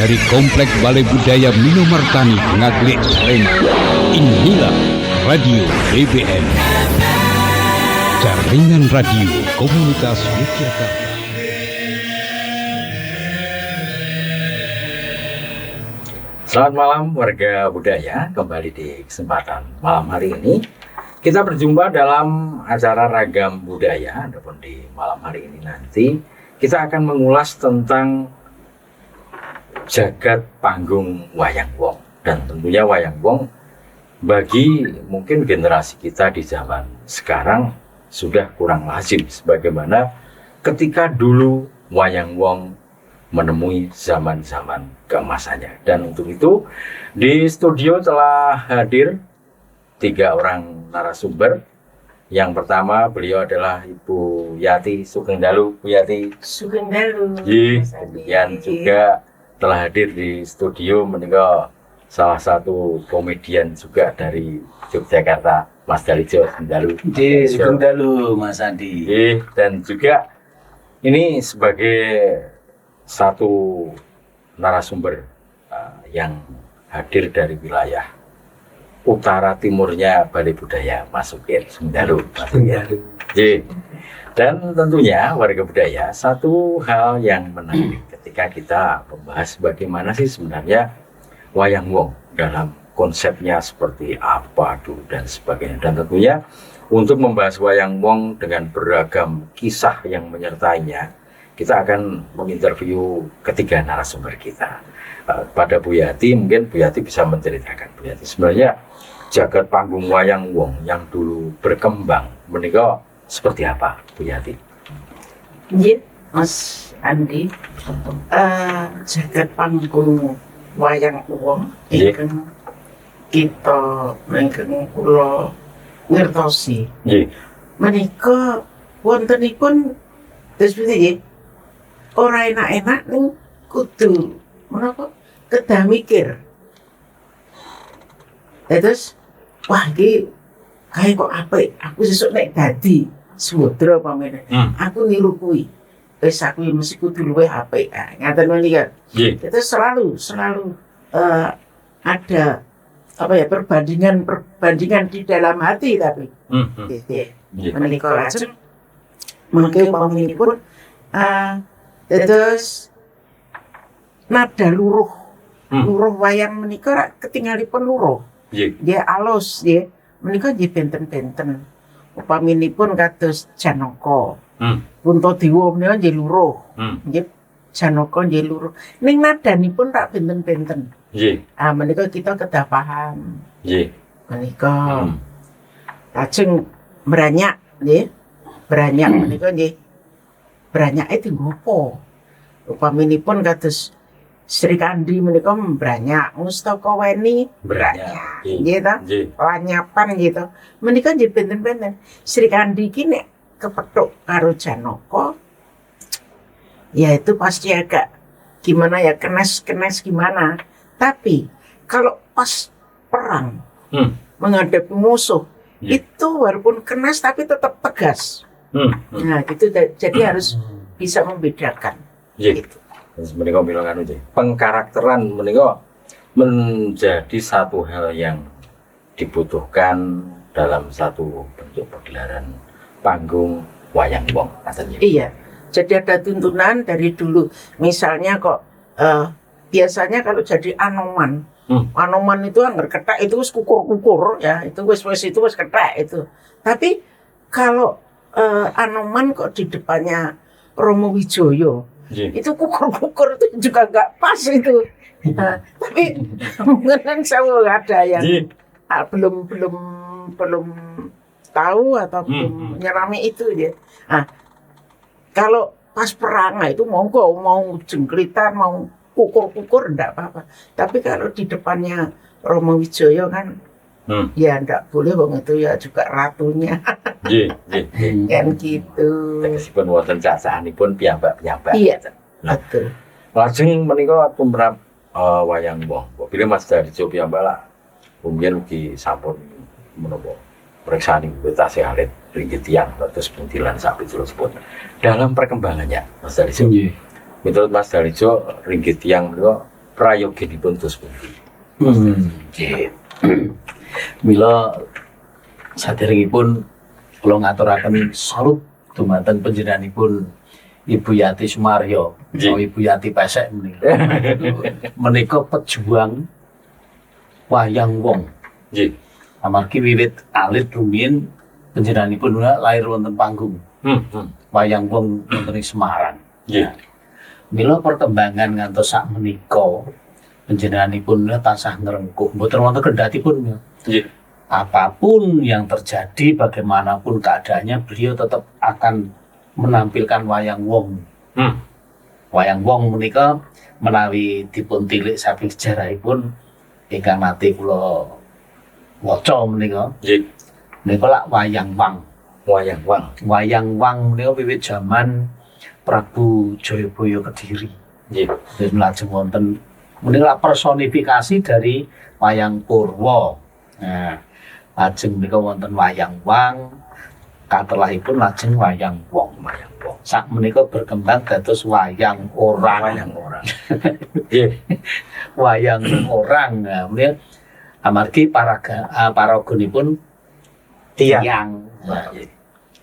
dari Komplek Balai Budaya Minomartani Ngaglik Palembang. Inilah Radio BBM, Jaringan Radio Komunitas Yogyakarta. Selamat malam warga budaya, kembali di kesempatan malam hari ini kita berjumpa dalam acara Ragam Budaya. Adapun di malam hari ini nanti kita akan mengulas tentang jagat panggung wayang wong. Dan tentunya wayang wong bagi mungkin generasi kita di zaman sekarang sudah kurang lazim sebagaimana ketika dulu wayang wong menemui zaman-zaman keemasannya. Dan untuk itu di studio telah hadir 3 orang narasumber. Yang pertama beliau adalah Ibu Yati Sugeng Dalu. Bu Yati Sugeng Dalu. Kemudian juga telah hadir di studio menika salah satu komedian juga dari Yogyakarta, Mas Dalijo Dalu. Sugeng Dalu, Mas Andi. Dan juga ini sebagai satu narasumber yang hadir dari wilayah utara timurnya Balai Budaya, Mas Sugeng Dalu. Dan tentunya warga budaya, satu hal yang menarik ketika kita membahas bagaimana sih sebenarnya wayang wong dalam konsepnya seperti apa dulu dan sebagainya. Dan tentunya untuk membahas wayang wong dengan beragam kisah yang menyertainya, kita akan menginterview ketiga narasumber kita. Pada Bu Yati, mungkin Bu Yati bisa menceritakan, Bu Yati, sebenarnya jagat panggung wayang wong yang dulu berkembang menika seperti apa, Bu Yati? Iya, Mas Andi. Jagat panggung wayang wong ingkang kita ingkang kula ngertosi. Nggih. Menika wontenipun terus piye? Ora enak-enak ning kudu menapa kedah mikir. Terus wah iki kae kok apik, aku sesuk nek dadi Sudra pamene. Aku niru kuwi. Wis aku mesti kudu luwih apik. Ngaten menika. Nggih. Itu selalu ada apa ya perbandingan di dalam hati tapi. Menika lajeng mangke paminipun terus nada luruh wayang menika ketinggalipun luruh. Nggih alus nggih. Menika nggih benten-benten. Upaminipun kados Janaka. Puntadewa menika nggih luruh. Nggih Janaka nggih luruh. Ning nadanipun tak benten-benten. Nggih. Menika kita kedah paham. Nggih. Menika lajeng branyak nggih. Branyak menika nggih. Branyake dienggo apa? Upaminipun kados Sri Kandi menika branyak, Mustaka Weni branyak. Nggih ta? Lanyapan gitu. Menika nggih benten-benten. Sri Kandi iki nek kepethuk karo Janaka ya itu pasti agak gimana ya, kenes gimana. Tapi kalau pas perang menghadapi musuh itu walaupun kenes tapi tetap tegas. Nah gitu, jadi harus bisa membedakan. Gitu. Menika bilang anu nggih, pengkarakteran menika menjadi satu hal yang dibutuhkan dalam satu bentuk pagelaran panggung wayang wong. Iya. Jadi ada tuntunan dari dulu. Misalnya kok biasanya kalau jadi anoman, anoman itu anggar ketak itu wis kukur-kukur ya, itu wis ketak itu. Tapi kalau anoman kok di depannya Romo Wijoyo, itu kukur-kukur itu juga nggak pas itu. Tapi mungkin saya ada yang belum tahu atau belum nyerami itu ya. Kalau pas perang itu monggo mau jengkritan mau kukur-kukur enggak apa-apa. Tapi kalau di depannya Romo Wijoyo kan ya enggak boleh wong itu ya juga ratunya. Kan gitu. Meskipun wonten cacahanipun piyambak-piyambak. Iya. Betul. Lajeng menika tumrap wayang wong. Kok pilih Mas Dalijo piyambak lah. Mungkin ugi sampun menapa periksaan tasih alit ringgit tiang terus buntilan sapi tersebut. Dalam perkembangannya Mas Dalijo. Menurut Mas Dalijo ringgit tiang itu prayoginipun terus pundi? Nggih. Mila saderengipun kula ngaturaken salut dumateng panjenenganipun Ibu Yati Sumaryo, Nggih. Ibu Yati Pesek menika. Menika pejuang wayang wong. Nggih. Amargi wiwit alit rumiyin panjenenganipun lair wonten panggung wayang wong wonten ing Semarang. Nggih. Mila perkembangan ngantos sak menika panjenenganipun tansah ngrengkuh mboten wonten kendhatipun. Nggih. Apapun yang terjadi, bagaimanapun keadaannya, beliau tetap akan menampilkan wayang wong. Wayang wong menika menawi dipun tilik saking sejarahipun ingkang nate kula waca menika. Nggih. Menika lak wayang wang. Wayang wang. Wayang wang menika wiwit jaman Prabu Jayabaya Kediri. Nggih. Terus lajeng wonten menika personifikasi dari wayang Purwa. Nah, lajeng menika wonten wayang wang, katelahipun lajeng wayang wong. Wayang wong. Sak menika berkembang dados wayang orang. Wayang orang. Nggih. Wayang orang. Nah, menika amargi paragonipun tiyang. Nah,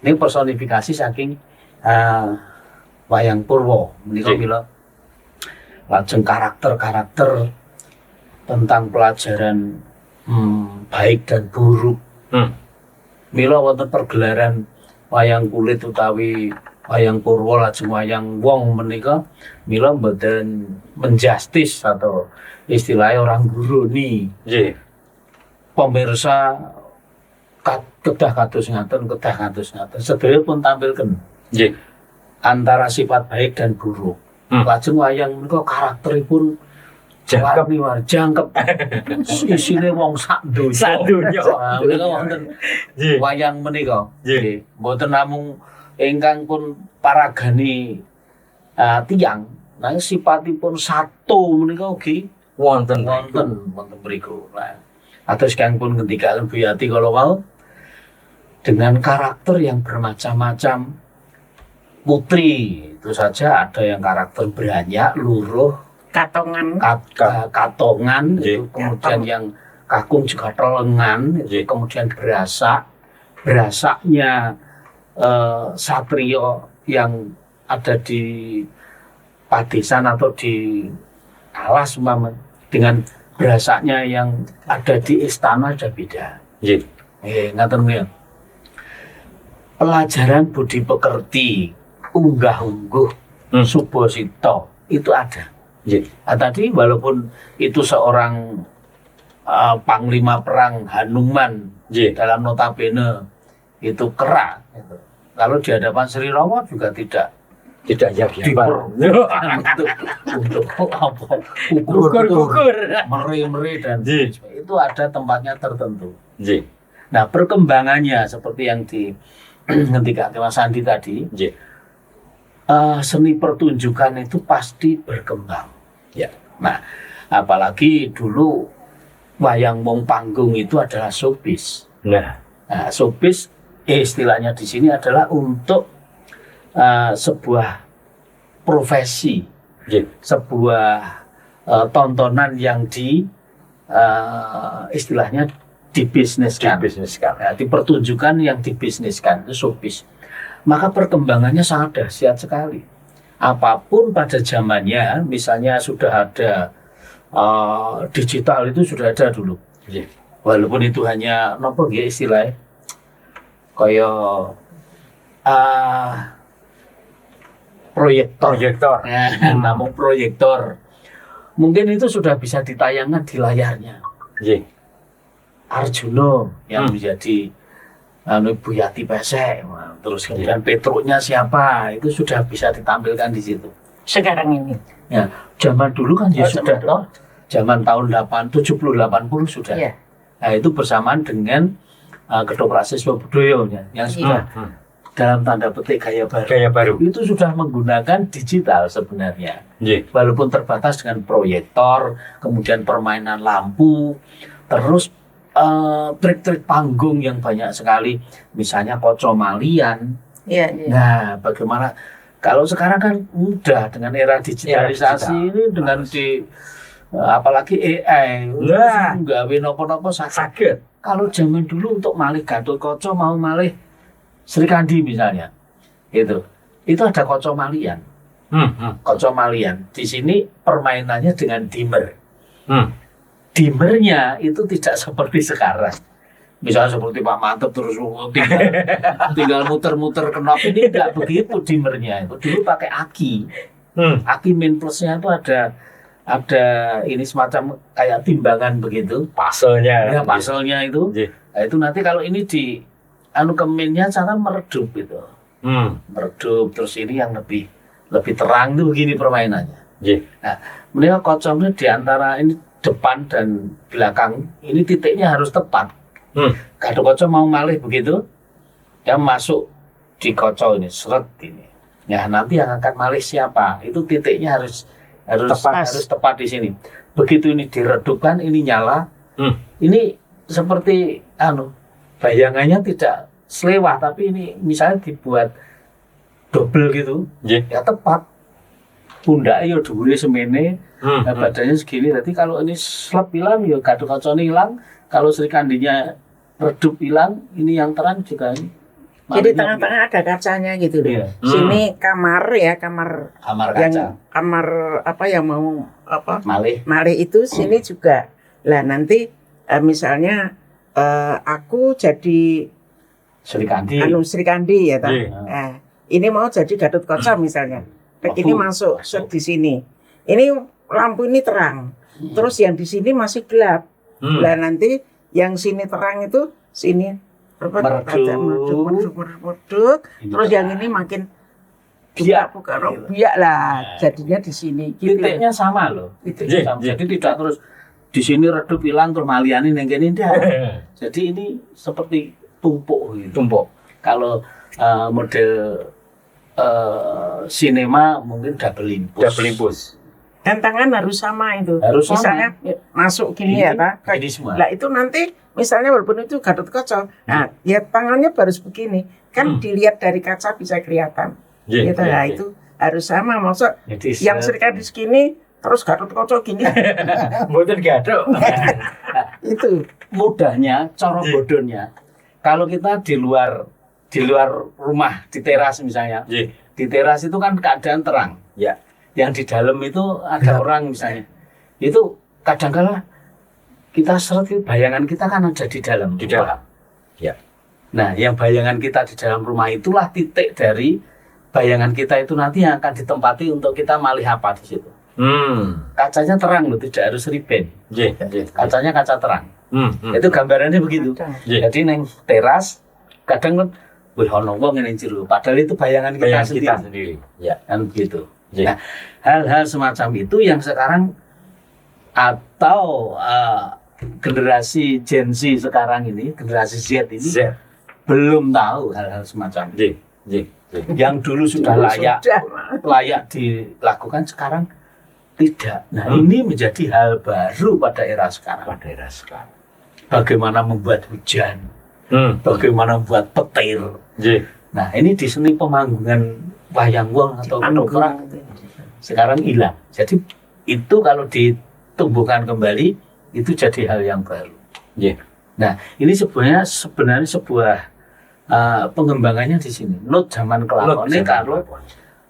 ini personifikasi saking wayang Purwa. Menika Nggih. mila lajeng karakter-karakter tentang pelajaran baik dan buruk. Mila wonten pergelaran wayang kulit utawi wayang Purwa lajeng wayang wong menika mila mboten menjustis atau istilahnya orang guruni. Nggih. Pemirsa kedah kados ngaten, kedah kados ngaten. Sedaya pun tampilken Nggih. antara sifat baik dan buruk. Lajeng wayang menika karakteripun Jangkep. warni-warni jangkep. Isine wong sak donya. Sak donya. Nah, menika wonten Nggih. wayang menika. Nggih. Nggih. Mboten namung ingkang pun paragani tiyang, nanging sipatipun sato menika ugi Wonten. wonten mriku. Nah, atus kang pun ngendikaken Bu Yati kala wau dengan karakter yang bermacam-macam. Putri itu saja ada yang karakter beranyak, luruh, Katongan. katongan, Nggih. itu kemudian yang kakung juga telengan, itu Nggih. kemudian berasaknya satrio yang ada di padesan atau di alas umpama dengan berasaknya yang ada di istana ada beda. Nggih. Ngaten nggih. Pelajaran budi pekerti, unggah-ungguh, subosito itu ada. Nggih. Nah, tadi walaupun itu seorang panglima perang Hanuman Nggih. dalam notabene itu kera, gitu. Kalau di hadapan Sri Rama juga tidak Tidak untuk apa? Gugur. Mere-mere dan Nggih. itu ada tempatnya tertentu. Nggih. Nah, perkembangannya seperti yang di ketika Mas Andi tadi, Nggih. seni pertunjukan itu pasti berkembang. Ya. Nah, apalagi dulu wayang wong panggung itu adalah showbiz. Nah. Nah, showbiz istilahnya di sini adalah untuk sebuah profesi, Nggih. sebuah tontonan yang istilahnya dibisniskan. Dibisniskan. Ya, dipertunjukkan yang dibisniskan itu showbiz. Maka perkembangannya sangat dahsyat sekali. Apapun pada zamannya, misalnya sudah ada digital itu sudah ada dulu. Nggih. Walaupun itu hanya nopo nggih istilahnya kayak proyektor. Proyektor. Namun proyektor. Mungkin itu sudah bisa ditayangkan di layarnya. Nggih. Arjuna yang menjadi Bu Yati Pesek, terus kemudian Petruknya siapa, itu sudah bisa ditampilkan di situ. Sekarang ini. Ya, zaman dulu kan ya Oh, sudah zaman toh, zaman tahun 70-80 sudah. Iya. Nah, itu bersamaan dengan Ketoprak Siswa Budaya yang sudah dalam tanda petik gaya baru. Gaya baru. Itu sudah menggunakan digital sebenarnya. Nggih. Walaupun terbatas dengan proyektor, kemudian permainan lampu, terus trik-trik panggung yang banyak sekali, misalnya kocomalian. Iya, iya. Nah, bagaimana kalau sekarang kan mudah dengan era digitalisasi Era digital. ini dengan apalagi AI, Nah. gawe nopo-nopo sakit. Sakit. Kalau zaman dulu untuk malih Gatotkaca mau malih Sri Kandi misalnya, itu ada kaca malian. Kaca malian. Di sini permainannya dengan dimmer. Dimmernya itu tidak seperti sekarang. Misalnya seperti Pak Mantep terus tinggal muter-muter knop, ini enggak begitu dimmernya. Itu dulu pakai aki. Aki min plusnya itu ada ini semacam kayak timbangan begitu. Paselnya. Ya, paselnya itu. Iya. Nah, itu nanti kalau ini di keminnya cara meredup itu. Meredup terus ini yang lebih terang tuh begini permainannya. Iya. Nah, mereka kocoknya di antara ini depan dan belakang, ini titiknya harus tepat. Gatotkaca mau malih begitu, dia masuk di kocok ini, seret ini. Ya, nanti yang akan malih siapa? Itu titiknya harus tepat di sini. Begitu ini diredupkan, ini nyala. Ini seperti bayangannya tidak selewah, tapi ini misalnya dibuat double gitu, ya tepat. Pundaknya ya dhuwure semene, badannya segini. Jadi kalau ini slep hilang, ya Gatotkaca hilang. Kalau Sri Kandinya redup hilang, ini yang terang juga ini. Jadi tengah-tengah ada kacanya gitu loh. Iya. Sini kamar kaca. Kamar apa yang mau apa? Malih. Itu sini juga. Lah nanti misalnya aku jadi Sri Kandi. Sri Kandi ya, Iya. Nah, ini mau jadi Gatotkaca misalnya. Ini masuk di sini. Ini lampu ini terang. Terus yang di sini masih gelap. Lah nanti yang sini terang itu sini meredup. Terus yang ini makin buka biak lah. Jadinya di sini. Gitu. Titiknya sama loh. Jadi tidak terus di sini redup hilang terus maliani yang gini enggak. Jadi ini seperti tumpuk gitu. Kalau model sinema mungkin double impus. Dan tangan harus sama itu. Harus misalnya masuk gini ya, Pak. Ini semua. Lah itu nanti misalnya walaupun itu Gatotkaca, nah ya tangannya harus begini. Kan dilihat dari kaca bisa kelihatan. Gitu lah itu harus sama. Maksud yang Sri Kandi segini terus Gatotkaca gini. Mboten gathuk. Itu mudahnya, cara bodohnya. Kalau kita di luar rumah, di teras misalnya. Di teras itu kan keadaan terang. Ya. Yang di dalam itu ada orang misalnya. Itu kadang-kala kita seret bayangan kita kan ada di dalam. Di dalam. Ya. Nah, yang bayangan kita di dalam rumah itulah titik dari bayangan kita itu nanti yang akan ditempati untuk kita malih apa di situ. Kacanya terang loh, tidak harus riben. Kacanya kaca terang. Itu gambarannya begitu. Jadi neng teras kadang kan wih ono wong ngene jero, padahal itu bayangan kita sendiri. Ya, kan begitu. Nah, hal-hal semacam itu yang sekarang atau generasi Gen Z sekarang ini, generasi Z ini belum tahu hal-hal semacam itu. Yang dulu sudah layak dilakukan, sekarang tidak. Nah, ini menjadi hal baru pada era sekarang. Bagaimana membuat hujan, bagaimana membuat petir. Nah, ini di seni pemanggungan wayang wong atau ketoprak sekarang hilang. Jadi itu kalau ditumbuhkan kembali itu jadi hal yang baru. Nah, ini sebenarnya sebuah pengembangannya di sini. Not zaman kelakone kalau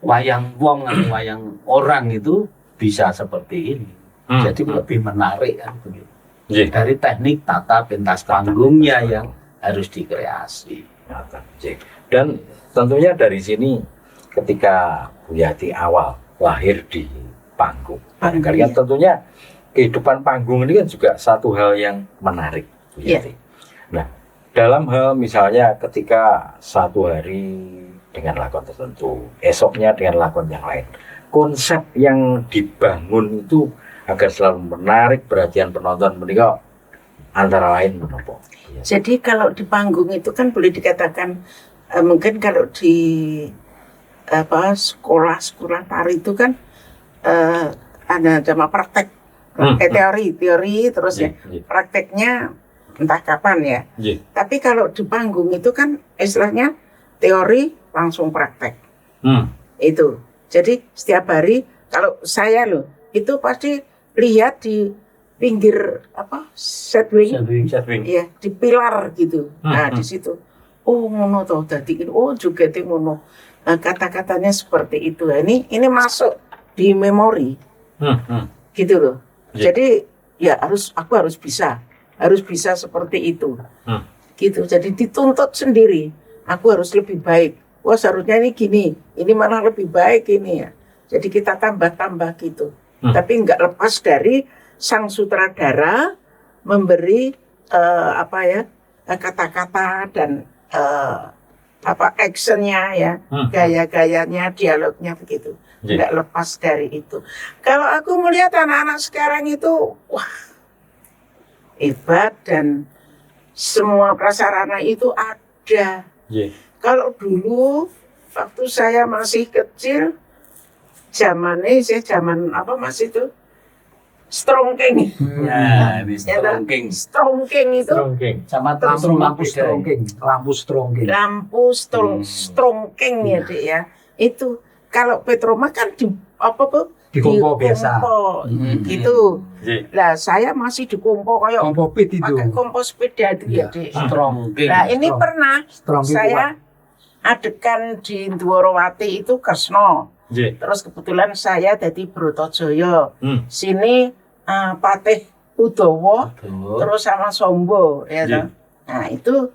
wayang wong atau wayang orang itu bisa seperti ini. Jadi lebih menarik kan begitu. Dari teknik tata pentas panggungnya yang harus dikreasi. Dan tentunya dari sini ketika Bu Yati awal lahir di panggung, kalian tentunya kehidupan panggung ini kan juga satu hal yang menarik, Bu Yati. Nah, dalam hal misalnya ketika satu hari dengan lakon tertentu, esoknya dengan lakon yang lain, konsep yang dibangun itu agar selalu menarik perhatian penonton menika antara lain menapa? Jadi kalau di panggung itu kan boleh dikatakan mungkin kalau di sekolah tari itu kan ada sama praktek teori terus ya prakteknya entah kapan ya. Tapi kalau di panggung itu kan istilahnya teori langsung praktek. Itu. Jadi setiap hari kalau saya itu pasti lihat di pinggir setwing, ya di pilar gitu. Nah di situ, oh ngono toh, dadi oh juga ngono. Nah, kata-katanya seperti itu. Ini masuk di memori, gitu loh. Jadi ya aku harus bisa seperti itu, gitu. Jadi dituntut sendiri. Aku harus lebih baik. Wah seharusnya ini gini, ini malah lebih baik ini ya. Jadi kita tambah-tambah gitu. Tapi nggak lepas dari sang sutradara memberi kata-kata dan actionnya ya, gaya-gayanya, dialognya begitu. Nggak lepas dari itu. Kalau aku melihat anak-anak sekarang itu, wah hebat dan semua prasarana itu ada. Kalau dulu waktu saya masih kecil, zaman apa itu? Strongking. Strongking itu. Sama lampu strongking. Strongking ya, Dik ya. Itu kalau Petroma kan di kompo biasa. Gitu. Lah saya masih di kompo kayak Kompo pit itu. pakai kompo sepeda itu ya, Dik. Strongking. Nah, ini pernah saya adegan di Dworowati itu Kresna. Terus kebetulan saya jadi Brotojoyo. Sini Patih Udawa, terus sama Sombo ya toh. Nah, itu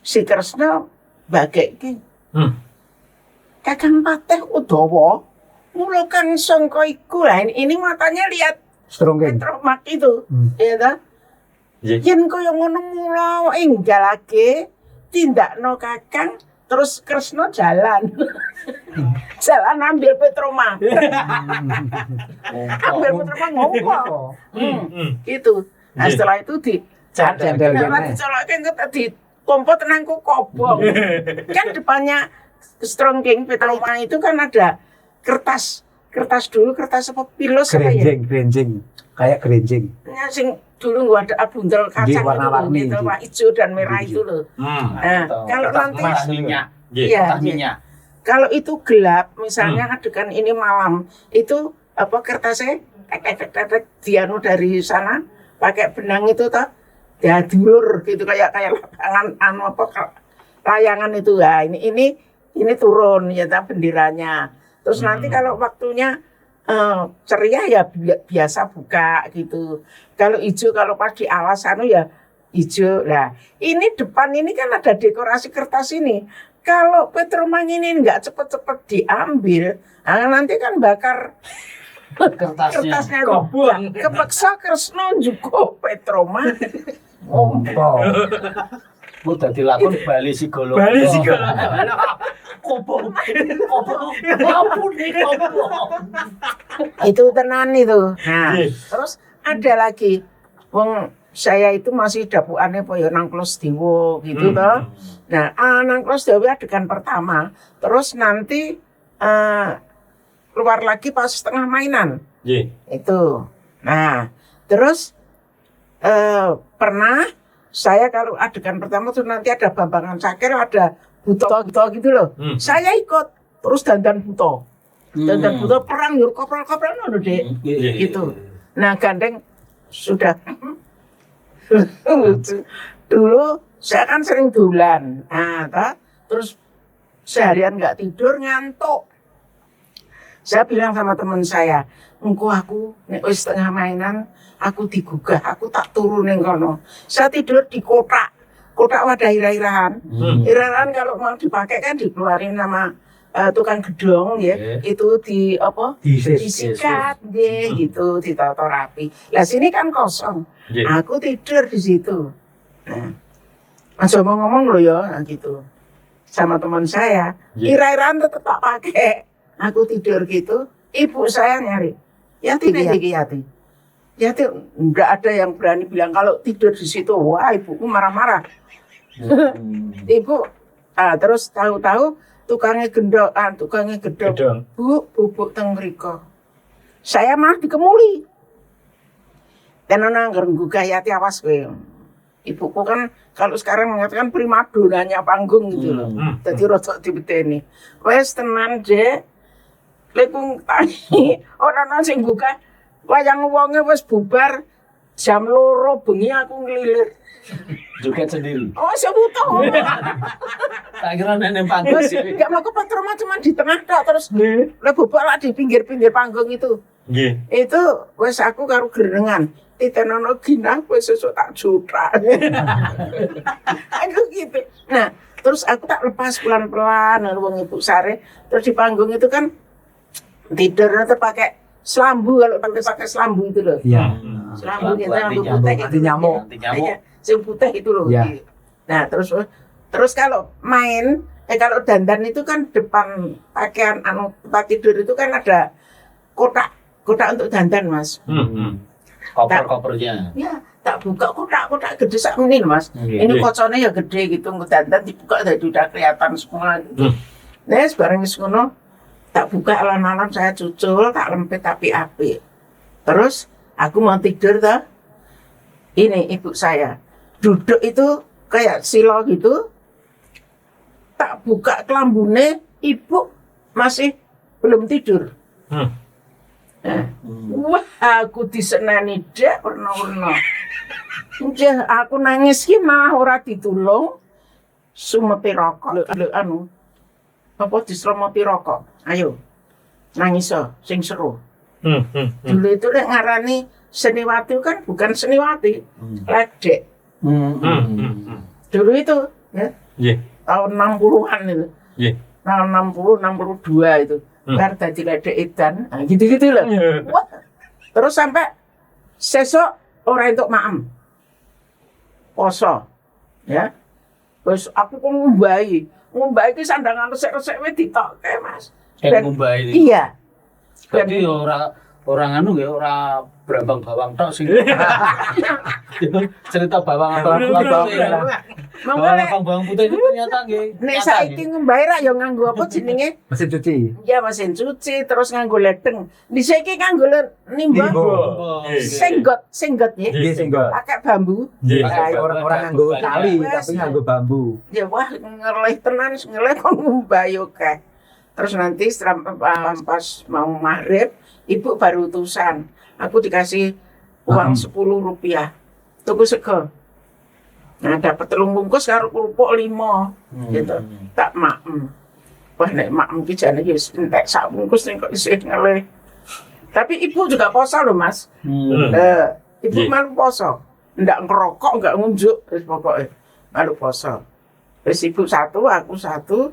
si Kresna bageke. Kakang Patih Udawa mulakan sangka iku lah. Ini matanya lihat Strongking. Petromak itu. Ya toh. Yen kaya ngono mula enggalake tindakno Kakang. Terus Kresna jalan ambil Petroma, ngomong, gitu. Nah setelah itu dicolokin di kompo tenangku kobong. Kan depannya Strongking Petroma itu kan ada kertas dulu, kertas apa pilos apa ya? Grenjing, kayak grenjing. Sing dulu gua ada bundel kacang warna-warni gitu, hijau dan merah itu loh. Nah, kalau nanti kalau itu gelap, misalnya adegan ini malam, itu kertasnya dianu dari sana pakai benang itu toh, ya dulur gitu kayak layangan itu ya. Ini turun ya benderanya. Terus nanti kalau waktunya ceria ya biasa buka gitu. Kalau hijau kalau pas di alas ya hijau. Nah, ini depan ini kan ada dekorasi kertas ini. Kalau Petroma ini enggak cepet-cepet diambil, nanti kan bakar kertasnya itu. Kepeksa Kresna juga Petroma. Udah dilakon Bali Sigolo. Kobong. Itu tenan itu. Nah, terus ada lagi. Wong saya itu masih dapukannya nang Klos Dewa gitu toh. Nah, nang Klos Dewa adegan pertama. Terus nanti keluar lagi pas setengah mainan. Itu. Nah, terus pernah saya kalau adegan pertama tuh nanti ada Bambangan Cakil, ada Buto gitu loh. Saya ikut terus dandan Buto. Dandan Buto perang yur kopral-kopral ngono, Dek. Gitu. Nah, gandeng sudah dulu saya kan sering dolan. Nah, terus seharian nggak tidur ngantuk. Saya bilang sama teman saya, engko aku nek wis setengah mainan, aku digugah, aku tak turu ning kono. Saya tidur di kotak wadah irah-irahan. Irahan kalau mau dipakai kan dikeluarin sama tukang gedong ya. Itu disikat gitu, ditata rapi. Lah sini kan kosong. Aku tidur di situ. Nah, Mas ngomong loh ya, nah gitu. Sama teman saya, irah-irahan tetap tak pakai. Aku tidur gitu, ibu saya nyari. Yati, enggak ada yang berani bilang kalau tidur di situ. Wah, ibuku marah-marah. Ibu, terus tahu-tahu tukangnya gedong. Bu, bubuk teng mriko. Saya malah dikemuli. Tenan anggar nggugah Yati awas kowe. Ibuku kan kalau sekarang mengatakan primadonanya panggung gitu loh. Jadi rodok dibeteni. Wes tenan, Dek. lekung tangi ora ana sing buka. Wayang wonge wis bubar jam 2 bengi aku ngelilir. Joget sendiri. Oh, sebutuh. Tak kira nenek panggung Terus sih. gak mau ke patroma cuma di tengah tok terus lah bubar lah di pinggir-pinggir panggung itu. Nggih. Itu wis aku karo gerengan. Titenono ginah wis sesuk tak juta. Aku gitu. Nah, terus aku tak lepas pelan-pelan wong Ibu Sare. Terus di panggung itu kan tidurnya tuh pakai selambu, kalau pakai selambu itu loh. Iya. Selambu Selambu kita lampu anti putih nyamuk. itu. Anti nyamuk. Anti nyamuk. Iya, yang putih itu loh. Iya. Nah, terus kalau main kalau dandan itu kan depan pakaian tempat tidur itu kan ada kotak untuk dandan, Mas. Koper-kopernya. Ya, tak buka kotak gede sak ini, Mas. Iya. Ini kocornya ya gede gitu, dandan dibuka jadi udah kelihatan semua gitu. Nah, sebarang wis ngono tak buka alon-alon saya cucul, tak lempit api-api. Terus aku mau tidur tuh. Ini ibu saya duduk itu kayak silo gitu. Tak buka kelambune, ibu masih belum tidur. Nah, wah, aku disenani dek warna-warna. Jah, aku nangis ki malah ora ditulung. Sumeti rokok. Lho anu. Apa dislomoti rokok? Ayo. Nangis sing seru. Dulu itu lek ngarani seniwati kan bukan seniwati. Ledek. Dulu itu ya. Nggih. Tahun 60-an itu. Nggih. Tahun 60, 62 itu. Bar dadi ledek edan. Nah, gitu-gitu loh. Wah. Terus sampai sesok ora entuk maem. Poso. Ya. Terus aku kok ngumbahi ki sandangan resik-resik wae ditokke, Mas. Dan- Ngumbai ini. Iya. Berarti orang anu ya ora brambang bawang tok sing. Cerita bawang Bawang putih. putih. Bawang putih itu ternyata nggih. Nek nyata saiki nggih. ngumbahi ra ya nganggo apa jenenge? Mesin cuci. Ya mesin cuci terus nganggo ledeng. Dhisik nganggo nimba. Nimba. Senggot ya. Iya singgol. Pakai bambu. Nggih. Nah, Orang nganggo tali tapi nganggo bambu. ya wah ngeleh tenan ngeleh kok ngumbahi oke. Terus nanti pas mau maghrib, ibu baru utusan. Aku dikasih uang 10 rupiah. Tuku sego. Nah, dapat telung bungkus karo kerupuk 5 gitu. Tak maem. Wah, nek maem ki jane ya wis entek sak bungkus ning kok isih ngeleh. Tapi ibu juga poso loh, Mas. Ibu Iya. malu poso. Ndak ngerokok, nggak ngunjuk, terus pokoknya malu poso. Terus ibu satu, aku satu,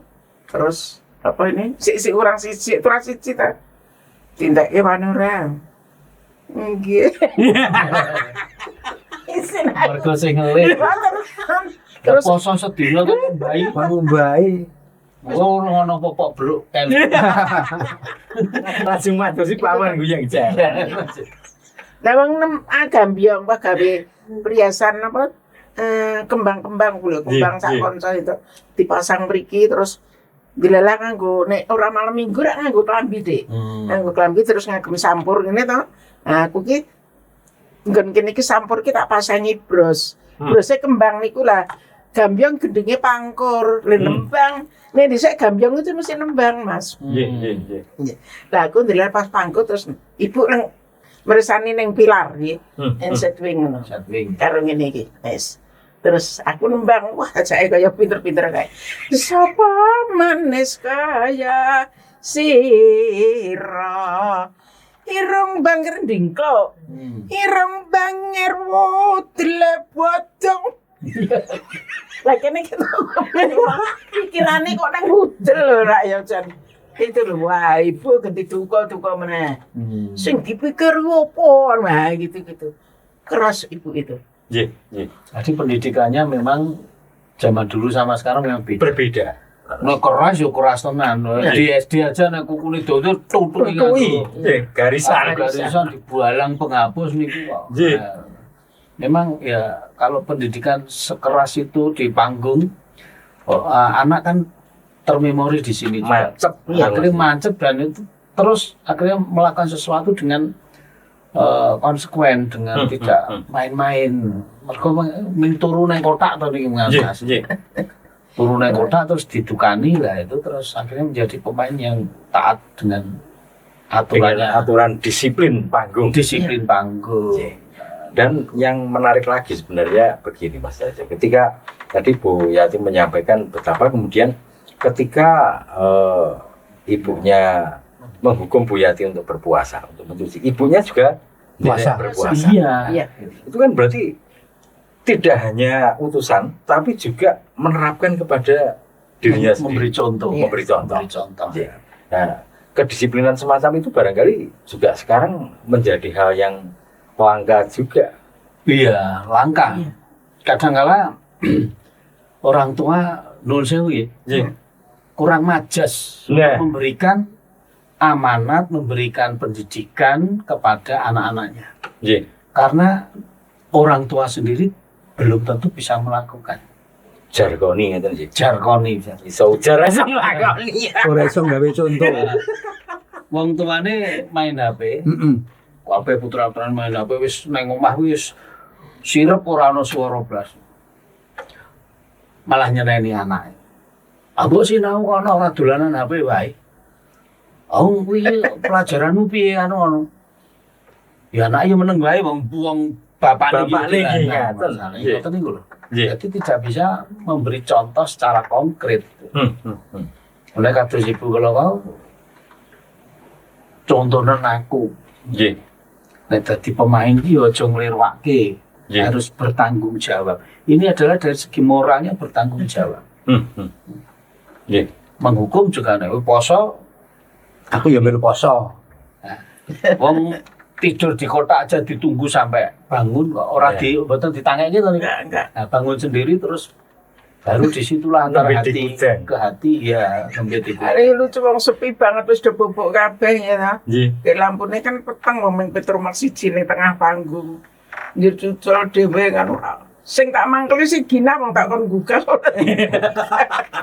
terus apa ini? Si orang siji, turun siji ta. Tindake panurang. Nggih. Isin aku. Mergo sing ngelih. Terus Poso sedina kan ngumbai. Ngumbai. Oh, ngono popok bruk kali. Langsung matur si paman guyang jan. nah wong gambiong apa gawe perhiasan apa kembang-kembang kuwi lho, kembang sak kanca itu dipasang mriki terus dilelang nganggo nek ora malam minggu rak nganggo klambi Dik. Nganggo klambi terus ngagem sampur ngene to. Nah, aku ki nggon kene iki sampur ki tak pasangi bros. Brose kembang niku lah. Gambiong gendenge pangkur, le nembang. Nek dhisik gambiong itu mesti nembang, Mas. Nggih. Lah aku ndelok pas pangkur terus ibu nang meresani ning pilar nggih. En setwing ngono. Satwing. Karo ngene iki. Wis. Terus aku nembang, wah ajake kaya pinter-pinter kae. Sapa manis kaya sira. Irung bang rendingklo. Irung banger wodle bodong. Lah kene kita pikirane kok nang budel lho rakyat jan. Itu lho wah ibu ganti tuka meneh. Sing dipikir opo nah gitu-gitu. Keras ibu itu. Nggih. Jadi pendidikannya memang zaman dulu sama sekarang memang beda. Berbeda. Nek keras yo keras tenan. Di SD aja nek kukune dodo tutuki Tutui. Nggih, garisan. Garisan dibualang penghapus niku. Nggih. Memang ya kalau pendidikan sekeras itu di panggung anak kan termemori di sini juga. Mancep. Akhirnya mancep dan itu terus akhirnya melakukan sesuatu dengan konsekuen dengan tidak main-main. Mergo turu nang kotak to niki Mas. Nggih. Turu nang kotak terus didukani lah itu terus akhirnya menjadi pemain yang taat dengan aturannya aturan disiplin panggung. disiplin panggung. Iya. Dan yang menarik lagi sebenarnya begini Mas Raja, ketika tadi Bu Yati menyampaikan betapa kemudian ketika ibunya menghukum Bu Yati untuk berpuasa, untuk mencuci, ibunya juga Puasa. tidak berpuasa. Iya. Iya. Itu kan berarti tidak hanya utusan, tapi juga menerapkan kepada dirinya Memberi sendiri. contoh. Iya. Memberi contoh. Memberi contoh. Iya. Nah, kedisiplinan semacam itu barangkali juga sekarang menjadi hal yang langka juga. Iya, langka. Iya. Kadang-kala orang tua nul sewu ya, Iya. kurang majas Nah. memberikan amanat, memberikan pendidikan kepada anak-anaknya. Iya. Karena orang tua sendiri belum tentu bisa melakukan. Jargoni ngeten sih. Jargoni. Iso ujar iso nglakoni. Ora iso gawe contoh. Wong tuane main HP, Heeh. kabeh putra-putrane main HP wis nang omah wis sirep ora ana swara blas. Malah nyeneni anake. Ambok sinau kono ora dolanan HP wae. Oh, kuwi pelajaranmu piye anu. Ya anake yo meneng wae wong bapakne Bapakne iki kan. ngaten. Nggih. Ngoten niku lho. Iya. Jadi tidak bisa memberi contoh secara konkret. Oleh kados ibu kalau kau contohnya aku, Nggih. nek dadi pemain iki yo aja nglirwake, Nggih. harus bertanggung jawab. Ini adalah dari segi moralnya bertanggung jawab. Nggih. Menghukum juga nek poso, Aku ya melu poso. wong tidur di kota aja ditunggu sampai bangun kok ora Ya. di mboten ditangekne to. Enggak. Nah, bangun sendiri terus baru disitulah antara Nembe hati dikuceng. ke hati ya nembe dikuceng. Hari lucu wong sepi banget wis do bubuk kabeh ya ta. Nggih. Ke lampune kan peteng momen Petro Marsiji ning tengah panggung. Njur cucul dhewe kan ora. Sing tak mangkeli si Gina wong tak kon gugah.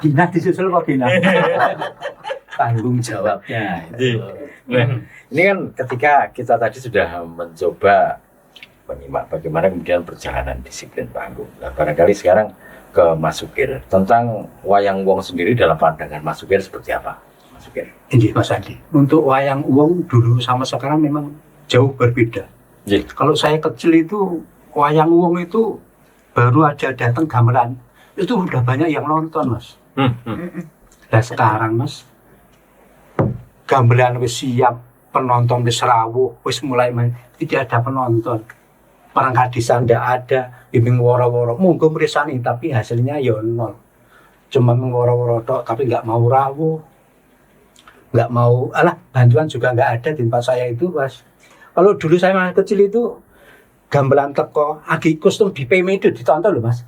Gina disusul kok Gina. Tanggung jawabnya. Nggih. Nah, ini kan ketika kita tadi sudah mencoba menyimak bagaimana kemudian perjalanan disiplin panggung. Nah, barangkali sekarang ke Mas Sukir tentang wayang wong sendiri dalam pandangan Mas Sukir seperti apa? Mas Sukir. Ini Mas Andi. Untuk wayang wong dulu sama sekarang memang jauh berbeda. Nggih. Kalau saya kecil itu wayang wong itu baru aja datang gamelan itu udah banyak yang nonton Mas. Nah sekarang Mas gamelan wis siap, penonton wis rawuh, wis mulai main, tidak ada penonton. Perangkat desa ndak ada, bimbing woro-woro, monggo mrisani tapi hasilnya ya nol. Cuma woro-woro tok tapi nggak mau rawuh. Nggak mau, alah bantuan juga nggak ada di tempat saya itu Mas. Kalau dulu saya masih kecil itu gamelan teko, agi kostum di PM itu ditonton loh Mas.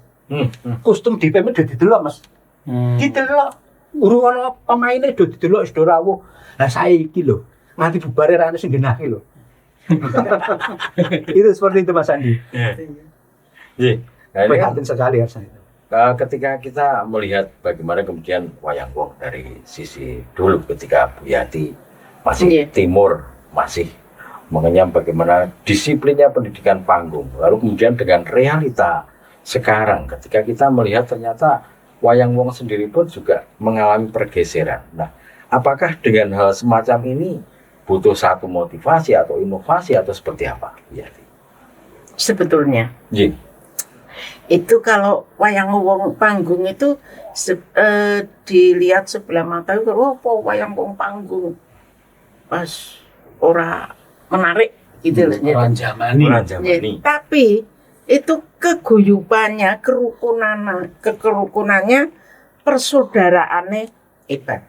Kostum di PM itu didelok Mas. Didelok. Urung ana pemaine do didelok wis do rawuh. Lah saiki lho, nganti bubare ra ono sing genahke lho. Itu seperti itu Mas Andi. Nggih. Nah, ini kan, Prihatin sekali ya saya. ketika kita melihat bagaimana kemudian wayang wong dari sisi dulu ketika Bu Yati masih Iya. timur, masih mengenyam bagaimana disiplinnya pendidikan panggung. Lalu kemudian dengan realita sekarang ketika kita melihat ternyata wayang wong sendiri pun juga mengalami pergeseran. Nah, apakah dengan hal semacam ini butuh satu motivasi atau inovasi atau seperti apa? Ya. Sebetulnya itu kalau wayang wong panggung itu dilihat sebelah mata itu apa wayang wong panggung pas ora menarik gitu loh. Orang zamani. Bulan Ya, Jamani. tapi itu keguyupannya, kerukunannya, persaudaraannya hebat.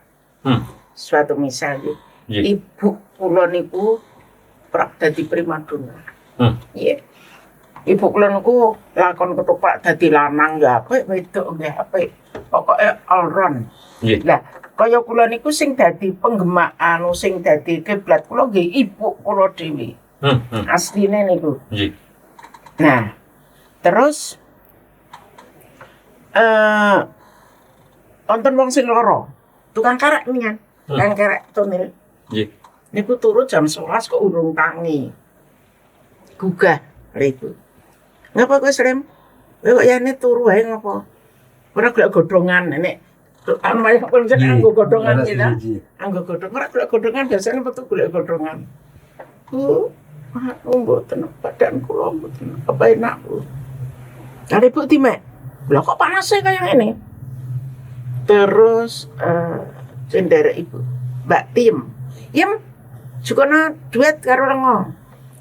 Suatu misalnya, Nggih. ibu kula niku dadi primadona. Iya. Ibu kula niku lakon ketoprak dadi lanang ya apik, wedok nggih apik. Pokoke all round. Nggih. Lah, kaya kula niku sing dadi penggema sing dadi kiblat kula nggih ibu kula dhewe. Asline niku. Nggih. Nah, terus wonten wong sing lara. Tukang karek nian. Tukang karek tonil. Nggih. Niku turu jam 11 kok urung tangi. Gugah lha iku. Ngapa kowe Srem? Kowe kok yane turu wae ngapa? Ora golek godhongan nek Amai pun kan anggo godhongan Leres iki ta. siji. Anggo godhong ora golek godhongan biasanya metu golek godhongan. Bu, mboten badan kula mboten apa enak, Bu. Ada Ibu Timek. Lah kok panasnya kayak ini? Terus cendera Ibu, Mbak Tim. Yem, sukona duet karo lengo.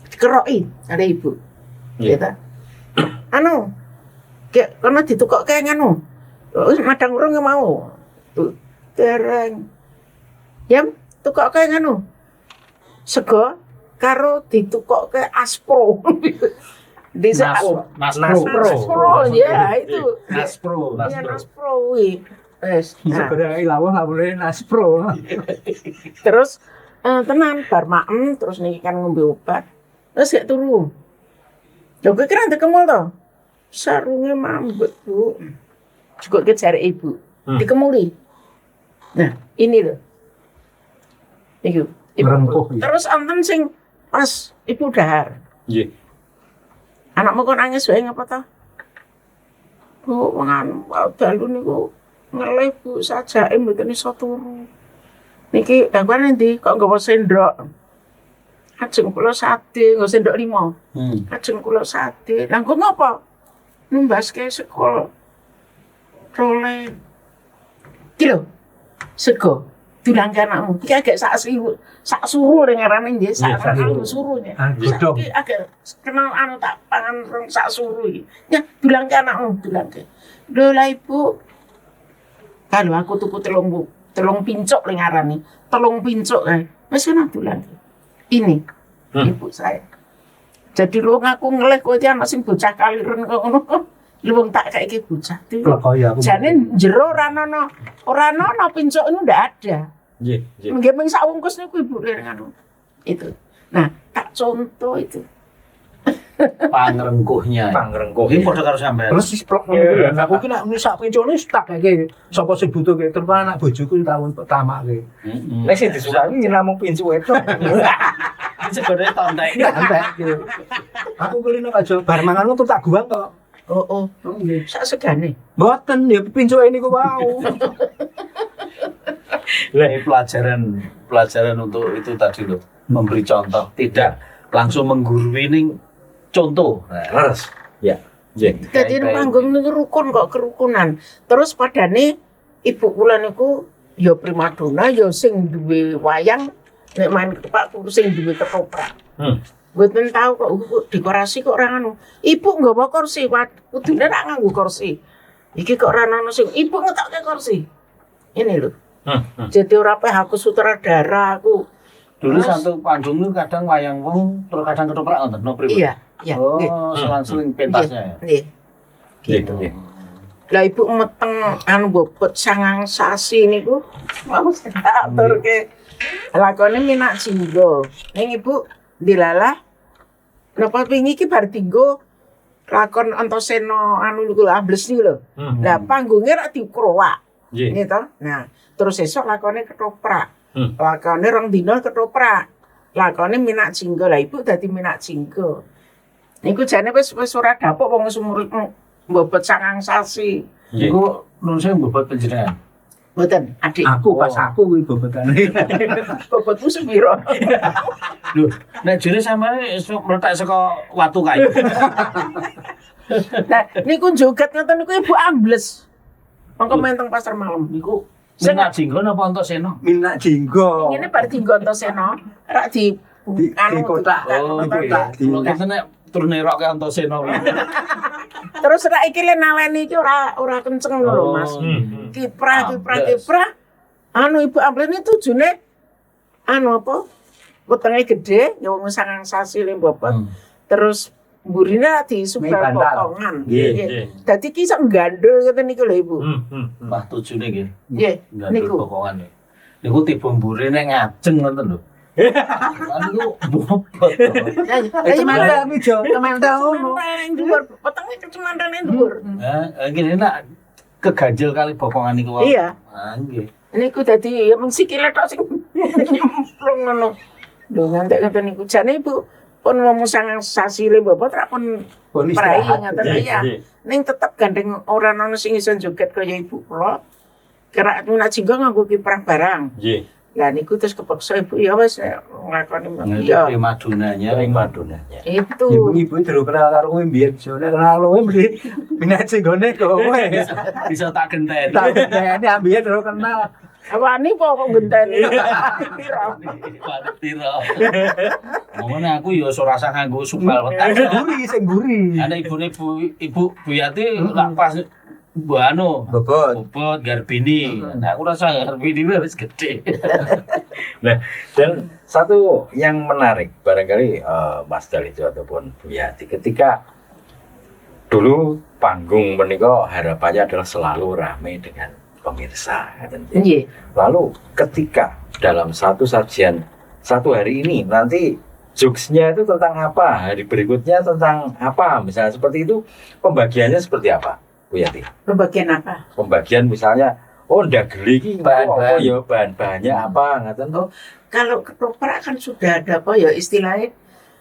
Dikeroki ada Ibu. Iya. Gitu. Anu, kayak karena ditukok kayak nganu. Wis madang urung nggak mau. Tuh, tereng. Yem, tukok kayak nganu. Sego karo ditukok ke aspro. Di Naspro, ya itu. Naspro. Iya Naspro, wi. Wes. Nah, Sebenarnya ilawah nggak boleh naspro. terus tenan bar maem terus niki kan ngombe obat. Terus gak turu. Lho kowe kira ndek kemul to? Sarunge mambet, Bu. Juga ke jare Ibu. Dikemuli. Nah, ini loh. Iku. Ngerengkuh, ya. Terus anten sing pas Ibu dahar. Nggih. Anakmu kok nangis wae ngapa ta? Bu, mangan dalu niku ngelih Bu sajake mboten iso turu. Niki dakwaan endi kok nggawa sendok? Ajeng kula sate, nggo sendok 5. Ajeng kula sate. Lah kok ngapa? Numbaske sekol. Role. Kilo. Sego. Dulang ke anakmu. Iki agak sak suruh ngarane nggih, sak suruhnya. Godhong. Iki agak kenal anu tak pangan sak suruh iki. Ya, dulang ke anakmu, dulang ke. Lho lah Ibu. Kalau aku tuku telung pincuk le ngarani. Telung pincuk kae. Wis ana dulang. Ini Ibu saya. Jadi lu ngaku ngelih kowe iki anak sing bocah kaliren kok ngono. Lu wong tak kayak bocah tuh. Kaya aku. Jane jero ora ana pincuk itu ndak ada. Nggih, nggih. Nggih mung sak wungkus niku Ibu ngono. Itu. Nah, tak contoh itu. Pangrengkuhnya. Pangrengkuh. Ini padha karo sampean. Terus displok ngono. Aku ki nek sak pincone tak kayak sapa sing butuh kayak terus anak bojoku tahun pertama kayak. Nek sing disukani namung pincu itu. Sebenarnya tontek. Santai gitu. Aku kulino aja bar mangan tuh tak guang kok. Oh. Sak segane. Mboten ya pincuke niku wau. Ini pelajaran untuk itu tadi loh, memberi contoh, tidak langsung menggurui ning contoh. Leres. Ya. Nggih. Dadi nang panggung niku rukun kok kerukunan. Terus padane Ibu kula niku ya primadona ya sing duwe wayang nek main kepak sing duwe ketoprak. Mboten tahu kok dekorasi kok ora ngono. Ibu nggawa kursi, kudune ra nganggo kursi. Iki kok ora ono sing Ibu ngetokke kursi. Ini lho. Jadi ora peh aku sutradara aku. Dulu satu panggung itu kadang wayang wong, terus kadang ketoprak ngoten, no pripun? Iya. Nggih. Oh, selang-seling pentasnya ya. Nggih. Gitu. Lah Ibu meteng anu bobot 9 sasi niku mau tak aturke. Lakone minak jinggo. Ning Ibu dilalah napa wingi iki bar dinggo lakon Antasena anu niku ambles niku lho. Lah panggunge rak dikrowak. Nggih. Gitu. Nah, terus esok lakone ketoprak. Lakone rong dina ketoprak. Lakone minak jinggo. Lah Ibu dadi minak jinggo. Niku jane wis ora dapuk wong umur mbobot 9 sasi. Iku nun saya bobot panjenengan. Mboten, adik. Aku pas aku kuwi bobotane. Bobotmu sepiro? Lho, nek jere sampean meletak saka watu kayu. Nah, niku joget ngoten niku Ibu ambles. Mongko menteng pasar malam. Niku Minak jinggo napa Antasena? Minak jinggo. Ngene bar dienggo Antasena, rak di Di kotak. Oh, Di kotak. Kalau kita nek turun nerok ke Antasena. Terus rak iki le naleni iki ora kenceng lho, Mas. Kiprah. Anu Ibu ambles ini tujune anu apa? Wetenge gede, ya wong sangang sasi le bobot. Terus mburine disubal potongan. Nggih. Dadi ki sak gandul ngoten niku lho Ibu. Wah, tujune nggih. Nggih, Niku niku. pokokan. Niku tiba mburi nek ngajeng ngoten lho. Niku bobot. Kecemanda iki jo. kemanda ngono. Dhuwur, wetenge kecemandane dhuwur. Ngene nak keganjel kali bokongan niku wae. Iya. Ah, nggih. Niku dadi ya mung sikile tok sing nyemplung ngono. Lho ngantek ngoten niku jane Ibu pun wong sangang sasi le bobot ra pun Pun prai istirahat. ngoten ya. Ning tetep gandeng ora ono sing iso joget kaya Ibu kula. kira nak jinggo nganggo kiprah barang. Nggih. Lah niku terus kepeksa ibu ya wis nglakoni ya Prima donanya Prima donanya. itu. Ibu terus kenal karo kowe mbiyen, soalnya kenal kowe mesti minat singgone kowe. bisa tak genteni. Tak ini ambil terus kenal. Wani kok genteni. Pada piro. Ngomongnya aku ya ora rasa nganggo supel wetan. Sing guri. Ada ibu Yati lak pas anu bobot Garbini. Nah, aku rasa Garbini wis gede. Nah, dan satu yang menarik barangkali Mas Dalijo ataupun Bu Yati ketika dulu panggung menika harapannya adalah selalu ramai dengan pemirsa. Nggih. Lalu ketika dalam satu sajian satu hari ini nanti jokesnya itu tentang apa, hari berikutnya tentang apa, misalnya seperti itu, pembagiannya seperti apa, Bu Yati? Pembagian apa? Pembagian misalnya, oh ndak geli iki Bahan-bahan. apa ya bahan-bahannya apa, ngaten Oh, kalau ketoprak kan sudah ada apa ya istilahnya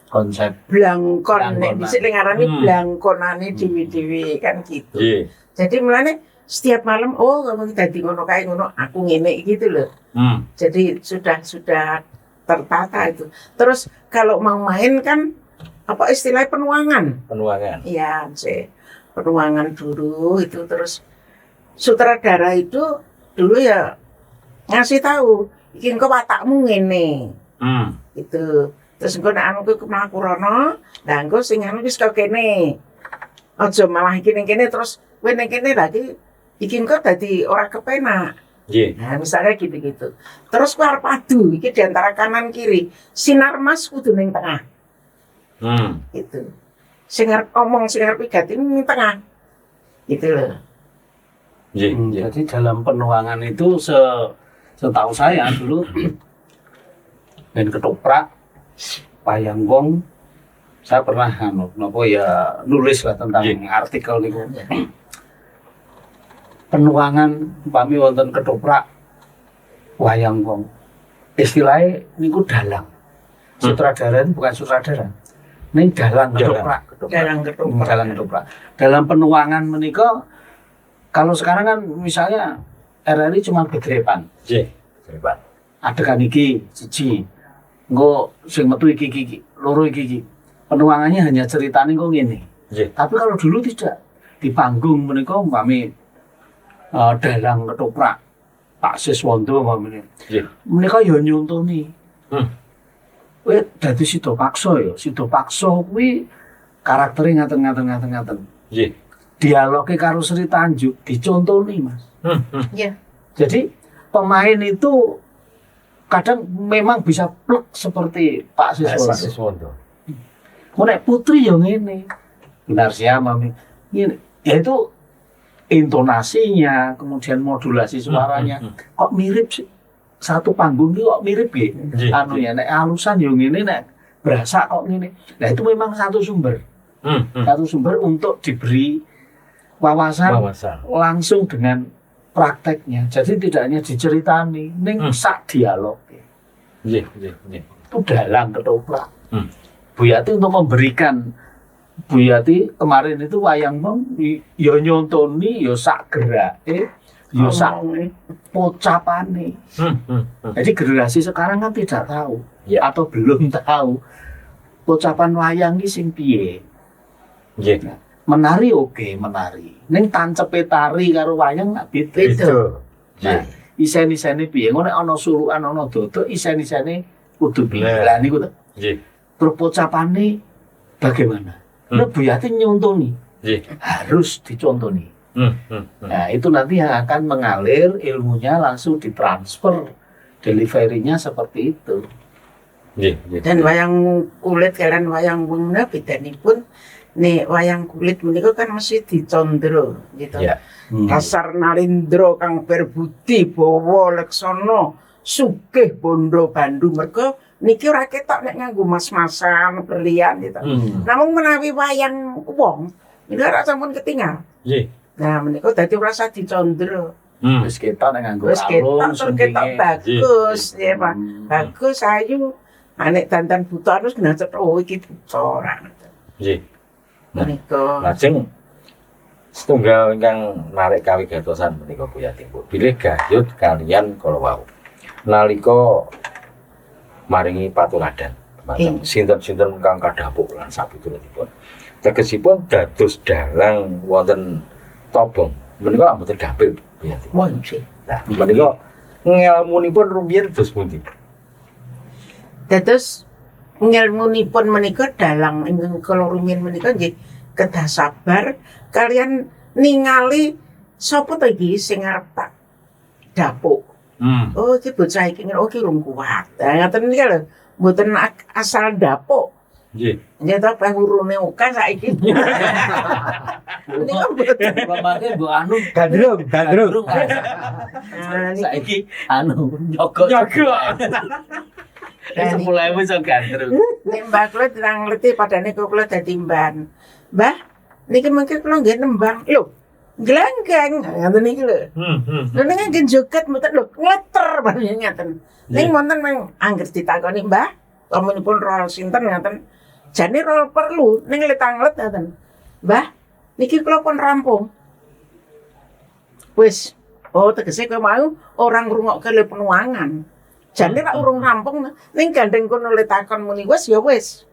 Konsep blangkon nek Blangkonan. dhisik ning ngarani Hmm. blangkonane dhewe-dhewe kan gitu. Nggih. Jadi mulane setiap malam oh kamu dadi ngono kae ngono aku ngene gitu loh. Hmm. Jadi sudah tertata itu. Terus kalau mau main kan apa istilah penuangan? Penuangan. Iya, sih. Penuangan dulu itu terus sutradara itu dulu ya ngasih tahu, iki engko watakmu ngene. Hmm. Itu. Terus engko nek anu ku mlaku rono, lah engko sing anu wis kok kene. Aja malah iki ning kene terus kowe ning kene lagi iki engko dadi ora kepenak. Nggih. Nah, misalnya gitu-gitu. Terus ku arep adu iki di antara kanan kiri. Sinar mas kudu ning tengah. Hmm. Gitu. Sing arep omong sing arep igati ning tengah. Gitu loh. Nggih, nggih. Jadi dalam penuangan itu setahu saya dulu dan ketoprak wayang wong saya pernah nopo ya nulis lah tentang artikel niku. Penuangan umpami wonten ketoprak wayang wong. Istilahnya niku dalang. Sutradara itu bukan sutradara. Ini dalang ketoprak. Dalang ketoprak. Dalang ketoprak. Dalam penuangan menika kalau sekarang kan misalnya RRI cuma begrepan. Nggih. Hebat. Adegan iki siji. Engko sing metu iki loro iki. Penuangannya hanya ceritane kok ngene. Nggih. Tapi kalau dulu tidak. Di panggung menika umpami dalang ketoprak Pak Siswondo umpamine. Nggih. Menika ya nyontoni. Kowe dadi Sida Paksa ya. Sida Paksa kuwi karaktere ngaten. Nggih. Dialoge karo Sri Tanjuk dicontoni, Mas. Iya. Jadi pemain itu kadang memang bisa plek seperti Pak Siswondo. Siswondo. Nek putri ya ngene. Benar siapa Mami. Ngene. Ya itu intonasinya, kemudian modulasi suaranya kok mirip sih. Satu panggung itu kok mirip ya. Nggih. Anu ya nek halusan ya ngene nek berasa kok ngene. Nah itu memang satu sumber. Satu sumber untuk diberi wawasan langsung dengan prakteknya. Jadi tidak hanya diceritani, ning sak dialog. Nggih, nggih, nggih. Itu dalang ketoprak. Bu Yati untuk memberikan Bu Yati kemarin itu wayang wong ya nyontoni ya sak gerake ya sak pocapane. Jadi generasi sekarang kan tidak tahu atau belum tahu pocapan wayang iki sing piye. Nggih. Menari oke, menari. Ning tancepe tari karo wayang nak beda. Nah, isen-isene piye? Ngono nek ana surukan ana dodok isen-isene kudu piye. Lah niku to. Nggih. Terus pocapane bagaimana? Nah, Bu Yati nyontoni. Nggih. Harus dicontoni. Nah, itu nanti yang akan mengalir ilmunya langsung ditransfer. Delivery-nya seperti itu. Nggih, nggih. Dan wayang kulit kalian wayang wengna bedanipun nih wayang kulit menika kan mesti dicondro gitu. Ya. Dasar Nalindra kang berbudi bawa leksana sugih bondo Bandung mergo niki ora ketok nek nganggo mas-masan berlian gitu. Namun menawi wayang wong ini ora sampun ketinggal. Nggih. Nah menika dadi ora usah dicondro. Wis ketok nek nganggo Wis ketok tur ketok bagus ya Pak. Bagus ayu. Anek dandan buta terus kena cetha oh iki buta ora. Nggih. Menika Lajeng Setunggal ingkang narik kawigatosan menika Buya Timbul. Bilih gayut kalian kala wau. Nalika maringi patuladan. Sinten-sinten ingkang kadhapuk lan sabituripun. Tegesipun dados dalang wonten Tobong. Menika mboten gampil Buya Timbul. Wah, nggih. Nah, menika ngelmunipun rumiyin dos pundi? Dados ngilmunipun menika dalang ingkang kala rumiyin menika nggih kedah sabar kalian ningali sapa to iki sing arep tak dapuk. Oh, iki bocah iki oh iki urung kuat. Nah, ngaten niki lho, mboten asal dapuk. Nggih. Ya ta pangurune oka saiki. Nika mboten. Pamane mbok anu Gandrung. Nah, niki saiki anu nyogok. Itu mulai wis gandrung. nek Mbah kula dirang ngerti padane kula dadi mban. Mbah, niki mengke kula nggih nembang. Lho, glenggang. Ngoten niki lho. Lha ning nggih joget mboten lho, ngleter banget ngaten. Ning wonten meng anggere ditakoni, Mbah, kamunipun rol sinten ngaten. Jane rol perlu ning letanglet ngaten. Mbah, niki kula pun rampung. Wis, oh tegese kowe mau ora ngrungokke le penuangan. Jane rak urung rampung ning gandeng kono le takon muni wis ya wis.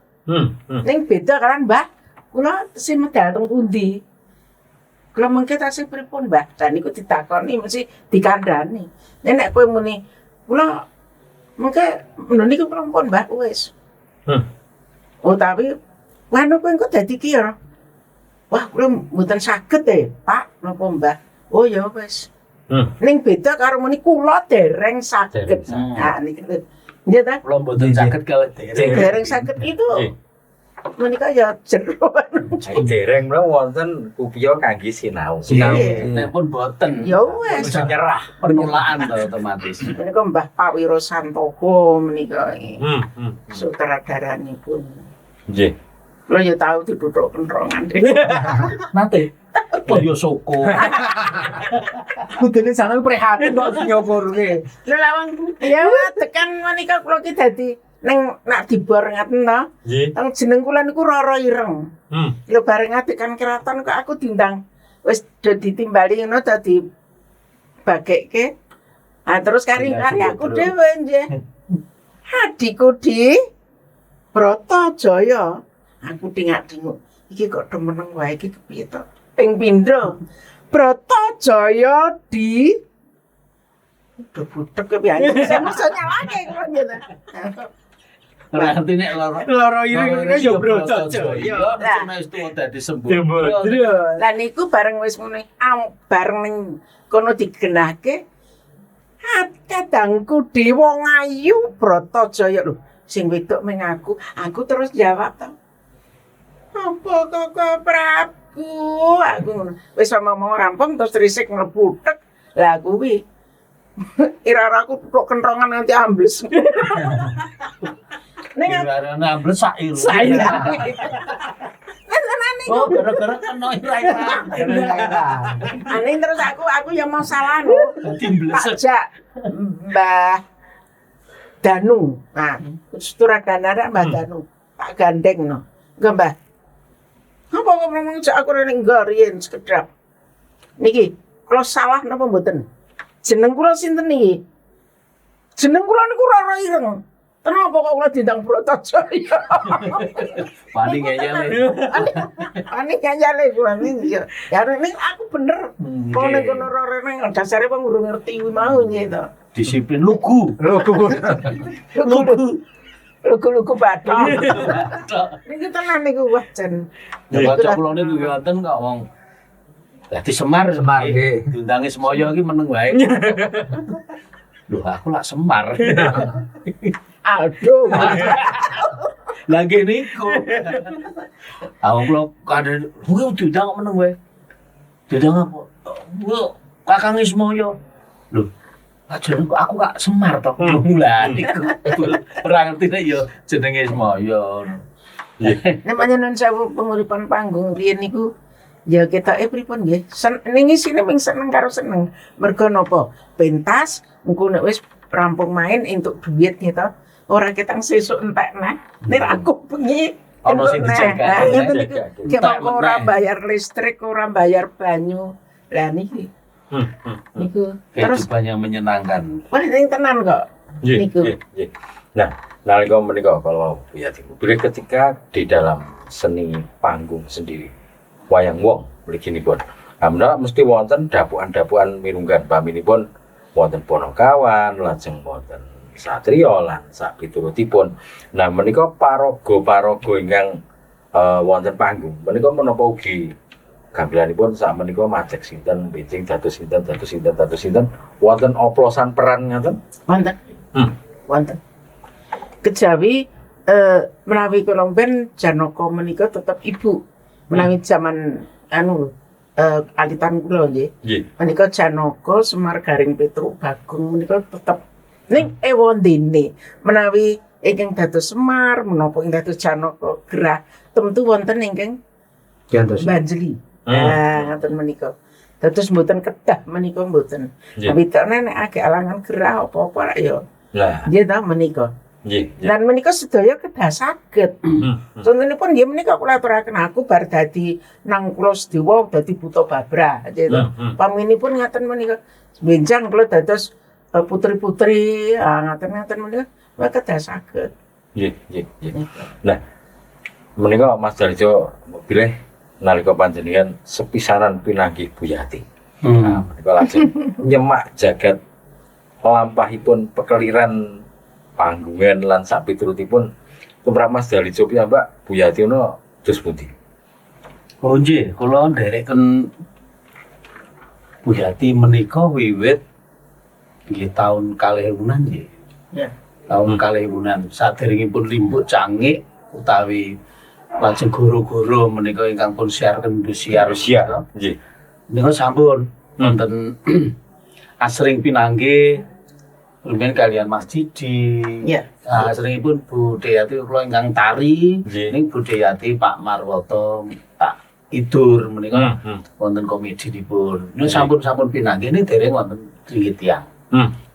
Ning beda kan Mbah. Kula tesih medal teng pundi? Kula mengke tasih pripun, Mbah? Dan niku ditakoni mesti dikandhani. Nek kowe muni kula mengke niku kula pun Mbah wis. Oh tapi wanu kowe engko dadi ki ya. Wah, kula mboten saged Pak, napa Mbah? Oh ya wis. Ning beda karo muni kula dereng saged. Nah niki nggih ta? Kula mboten saged gawe dereng. Dereng saged itu menika ya jero. Dereng menawa wonten upaya kangge sinau. Nek pun boten. Ya wis. Nyerah. Penulaan to otomatis. Menika Mbah Pak Wiro Santoho menika Hmm. sutradaranipun. Nggih. Lho ya tau dituthuk kentrongan. Nate. Oh yo soko. Kudune sangat prihatin kok nyopurke. Lho lawang ya tekan menika kula ki dadi ning nak dibor ngaten to. Nggih. Teng jeneng kula niku Roro Ireng. Lho bareng adekan keraton kok aku diundang wis do ditimbali ngono dadi bagekke. Ah terus kari-kari aku dhewe nggih. Adikku di Bratajaya. Aku dingak-dinguk. Iki kok demeneng wae iki kepiye to? Ping pindho. Bratajaya di udah butek ke piye. Saya mesti nyalake kok gitu. Berarti nek Loro ireng ya Bratajaya. Nah, wis tuwa dadi sembuh. Lah niku bareng wis ngene, bareng ning kono digenahke kadangku dewa ngayu Bratajaya lho. Sing wedok meng aku terus jawab to. Apa kok Prabu? Aku ngono. Wis ngomong rampung terus risik mlebu tek. Lah kuwi ira aku tok kentrongan nanti ambles. Ning Irana ambles sak iru. Oh, gara-gara kena ira-ira. Aning terus aku yang mau salah lho. Dadi Tak mbleset. jak Mbah Danu. Nah, Sutradara Mbah Danu. Tak gandeng no. Enggak Mbah. Apa kok ngomong jak aku rene ngariyen sekedap. Niki, kalau salah napa mboten? Jeneng kula sinten niki? Jeneng kula niku Roro Ireng. Kenapa kok kula diundang Bratajaya? Wani ngeyel. Ani kanjale kula niki. Ya nek aku bener. Kok nek kono Roro nang dasare wong urung ngerti kuwi mau gitu. Disiplin lugu. Lugu bathok. Niki tenan niku wah jan. Ya kocok kula niku yo wonten kok wong dadi Semar nggih. diundangi Semoyo iki meneng wae. Loh aku lak Semar. Aduh. Lagi niku. Aku kula kadhe kuwi diundang kok meneng wae. Diundang apa? Ku Kakang Ismoyo. Loh, jeneng kok aku gak Semar to. Lah niku. Ora ngerti nek yo jenenge Ismoyo. Namanya nun sewu penguripan panggung riyen niku ya kita pripun nggih. Ning isine ming seneng karo seneng. Mergo napa? Pentas engko nek wis rampung main entuk duit gitu. Ora ketang sesuk entek nah. Nek aku bengi Ono sing dijaga. Nah, Jaga. ngeten niku. Ki Entek mongko ora meneh. bayar listrik, ora bayar banyu. Lah niki. Niku. Terus Kehidupan yang menyenangkan. wah ning tenan kok. Nggih, Niku. nggih, nggih. Nah, nalika menika kalau Bu Yati, ketika di dalam seni panggung sendiri, wayang wong mliginipun. Amna mesti wonten dapukan-dapukan mirunggan paminipun wonten Ponokawan, lajeng wonten Satrio lan sak piturutipun. Nah, menika paraga-paraga ingkang wonten panggung. Menika menapa ugi gambaranipun sak menika majek sinten, becing dados sinten, wonten oplosan peran ngoten? Wonten. Wonten. Kejawi menawi kula ben Janaka menika tetep ibu. Menawi zaman anu alitan kula nggih. Nggih. Menika Janaka Semar Garing Petruk Bagong menika tetep ning ewondene. Menawi ingkang dados Semar menapa ingkang dados Janaka Gerah tentu wonten ingkang Diantos. Banjli. Nah, ngoten menika. Dados mboten kedah menika mboten. Nggih. Tapi nek agek alangan gerah apa-apa rak ya. Lah, Nggih ta menika. nggih. Lan menika sedaya kedah saged. Contonipun nggih menika kula aturaken aku bar dadi nang kula sedewa dadi buta babra nggih to. Paminipun ngaten menika benjang kula dados putri-putri ngaten-ngaten menika kula kedah saged. Nggih, nggih, nggih. Nah, menika Mas Darjo bilih nalika panjenengan sepisanan pinanggih Bu Yati. Nah, menika lajeng nyemak jagat lampahipun pekeliran panggungan lan sak piturutipun tumrap Mas Darjo piyambak Bu Yati ono dos pundi? Oh nggih, kula ndereken Bu Yati menika wiwit nggih taun 2000-an nggih. Ya. Taun 2000-an saderengipun Limbuk Cangik utawi lajeng goro-goro menika ingkang pun siarken Rusia. Nggih. Menika sampun wonten asring pinanggih rumiyin kalian Mas Didi. Ya. Nah, asringipun Bu Deyati kula ingkang tari Nggih. ning Bu Deyati Pak Marwoto Pak Idur menika Hmm. wonten komedinipun. Niku sampun-sampun pinanggih ini dereng wonten ringgih tiyang.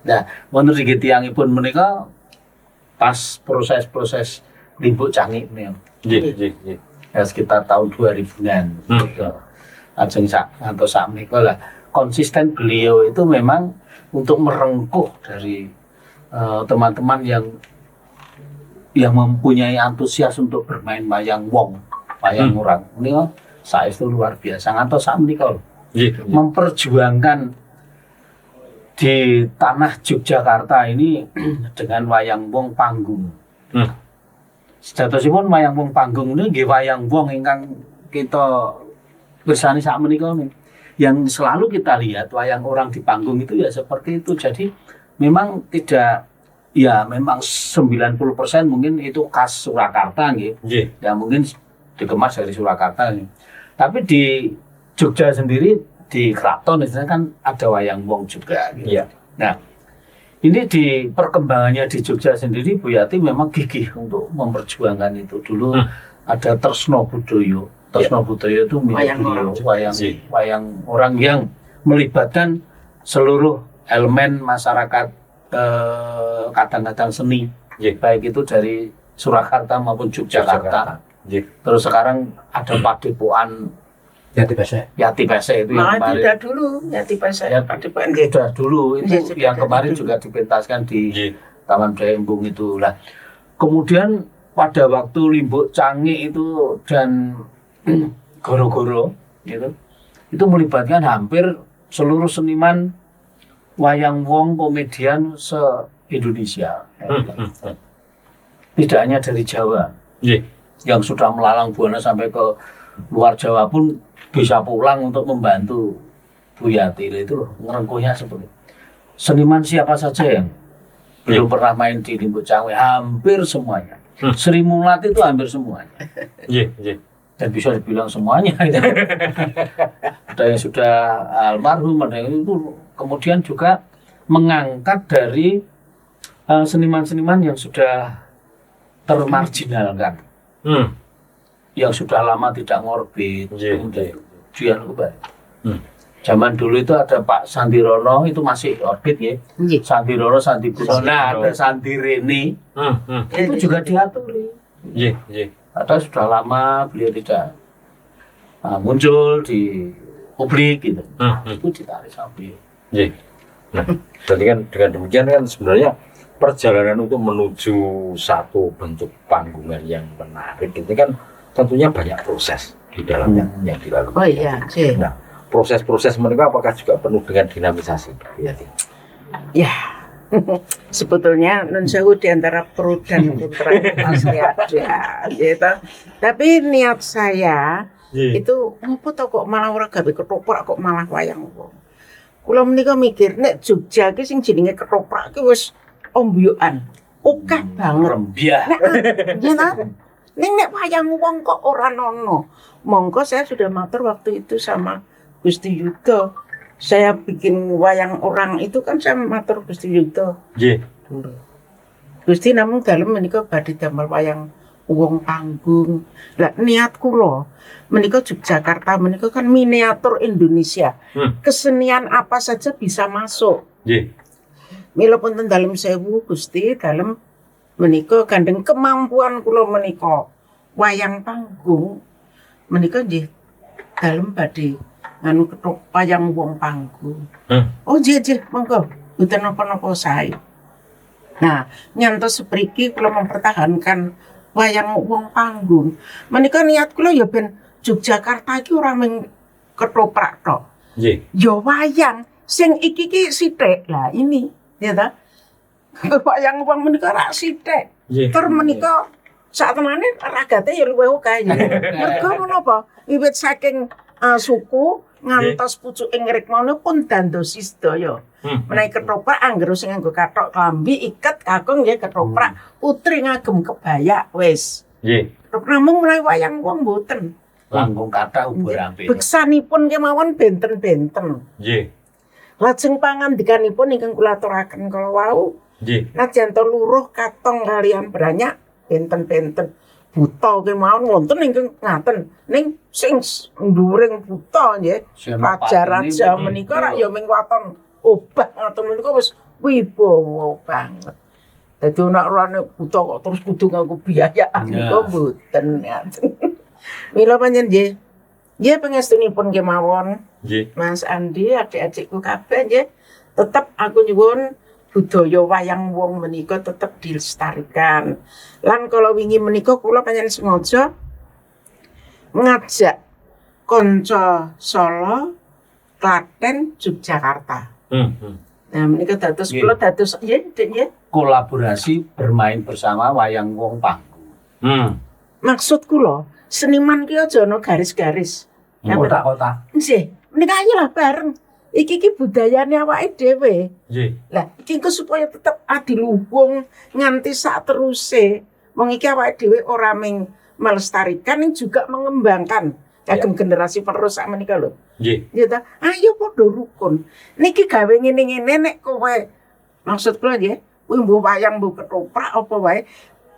Nah, wonten ringgih tiyangipun menika pas proses-proses Limbuk Cangik menika. Nggih, nggih, nggih. Ya, sekitar tahun 2000-an. Ajeng ngantos sak menika lah konsisten beliau itu memang untuk merengkuh dari teman-teman yang mempunyai antusias untuk bermain wayang wong, wayang orang. Ini saestu luar biasa. Ngantos sak menika lho, Nggih. memperjuangkan di tanah Yogyakarta ini dengan wayang wong panggung. Sejatosipun wayang wong panggung ini nggih wayang wong ingkang kita bersani sak menika nih. Yang selalu kita lihat wayang orang di panggung itu ya seperti itu. Jadi memang tidak, ya memang 90% mungkin itu khas Surakarta gitu. Nggih. Ya mungkin dikemas dari Surakarta nih. Tapi di Jogja sendiri di Keraton istilahnya kan ada wayang wong juga gitu. Iya. Nah, ini di perkembangannya di Jogja sendiri Bu Yati memang gigih untuk memperjuangkan itu. Dulu ada Tresno Budoyo. Tresno Budoyo itu Wayang beliau, orang. wayang orang yang melibatkan seluruh elemen masyarakat kadang-kadang seni, baik itu dari Surakarta maupun Yogyakarta. Terus sekarang ada Padepokan Yati Pesek. Yati Pesek itu yang Nah, kemarin. tidak dulu ya tiba saya Ya, Padepokan Sudah dulu itu Iya, yang sudah kemarin dulu. juga dipentaskan di Nggih. Taman Budaya Embung itu lah. Kemudian pada waktu Limbuk Cangik itu dan goro-goro gitu, itu melibatkan hampir seluruh seniman wayang wong komedian se-Indonesia. Tidak hanya dari Jawa, Nggih. yang sudah melalang buana sampai ke luar Jawa pun bisa pulang untuk membantu Bu Yati. Itu loh ngerengkuhnya seperti itu. Seniman siapa saja yang belum pernah main di Limbuk Cangik, hampir semuanya. Sri Mulat itu hampir semuanya. Nggih, nggih. Dan bisa dibilang semuanya. Ada yang sudah almarhum, ada yang itu kemudian juga mengangkat dari seniman-seniman yang sudah termarginalkan, yang sudah lama tidak ngorbit. Nggih, Kemudian zaman dulu itu ada Pak Sandirono, itu masih orbit ya. Nggih. Sandirono, Sandi Busona, ada Sandi Reni, itu juga diatur. Nggih, nggih. Ada sudah lama beliau tidak muncul di publik gitu. Itu ditarik sampai. Iya. Nah, jadi kan dengan demikian kan sebenarnya perjalanan untuk menuju satu bentuk panggungan yang menarik itu kan tentunya banyak proses di dalamnya yang dilakukan. Oh iya, sih. Nah, proses-proses mereka apakah juga penuh dengan dinamisasi? Iya. Ya, sebetulnya nun sewu di antara pro dan kontra pasti ada, gitu. Tapi niat saya itu apa to kok malah ora gawe ketoprak kok malah wayang wong. Kula menika mikir nek Jogja ki sing jenenge ketoprak ki wis ombyokan. Akeh banget. Rembiah. Ya ta? Nek wayang wong kok ora nono. Monggo saya sudah matur waktu itu sama Gusti Yudo. Saya bikin wayang orang itu kan saya matur Gusti Yudo. Nggih. Gusti namung dalem menika badhe damel wayang wong panggung. Lah niat kula menika Yogyakarta menika kan miniatur Indonesia. Kesenian apa saja bisa masuk. Nggih. Mila punten dalem sewu Gusti dalem menika gandeng kemampuan kula menika wayang panggung menika nggih dalem badhe nganu ketok wayang wong panggung. Oh nggih monggo mboten napa-napa sae. Nah, nyantos sepriki kula mempertahankan wayang wong panggung. Menika niat kula ya ben Yogyakarta iki ora mung ketoprak tok. Nggih. Ya wayang sing iki ki sithik. Lah ini, ya ta? Wayang wong menika rak sithik. Nggih. Tur menika saktemene ragate ya luwih akeh. Mergo menapa? Wiwit saking suku ngantos pucuking rikmana pun dandosi sedaya. Menawi ketoprak anggere sing nganggo kathok klambi iket kakung nggih ketoprak putri ngagem kebaya wis. Nggih. Namung menawi wayang wong mboten. Langkung kathah ubur ampir. Beksanipun kemawon benten-benten. Nggih. Lajeng pangandikanipun ingkang kula aturaken kala wau, Nggih. najan to luruh katong kalian banyak benten-benten. Buta kemawon wonten ingkang ngaten. Ning sing nduring buta nggih, raja-raja menika rak ya ming waton obah ngoten menika wis wibawa banget. Dadi nek rene buta kok terus kudu nganggo biayaan kok mboten ngaten. Mila panjenengan nggih. Nggih pangestunipun kemawon. Nggih. Mas Andi, adik-adikku kabeh nggih. Tetep aku nyuwun budaya wayang wong menika tetep dilestarikan. Lan kala wingi menika kula panjenengan sengaja ngajak kanca Solo, Klaten, Yogyakarta. Nah, menika dados kula dados nggih. Kolaborasi bermain bersama wayang wong panggung. Maksud kula seniman ki aja ana garis-garis. Kota-kota. Nggih, menika ayolah bareng. Iki budayane awake dhewe. Nggih. Lah, iki engko supaya tetep adiluhung nganti sak teruse. Wong iki awake dhewe ora mung melestarikan ning juga mengembangkan kagem generasi penerus sak menika lho. Nggih. Ya ta? Ayo padha rukun. Niki gawe ngene-ngene nek kowe maksud kula nggih, kowe mbok wayang mbok ketoprak apa wae.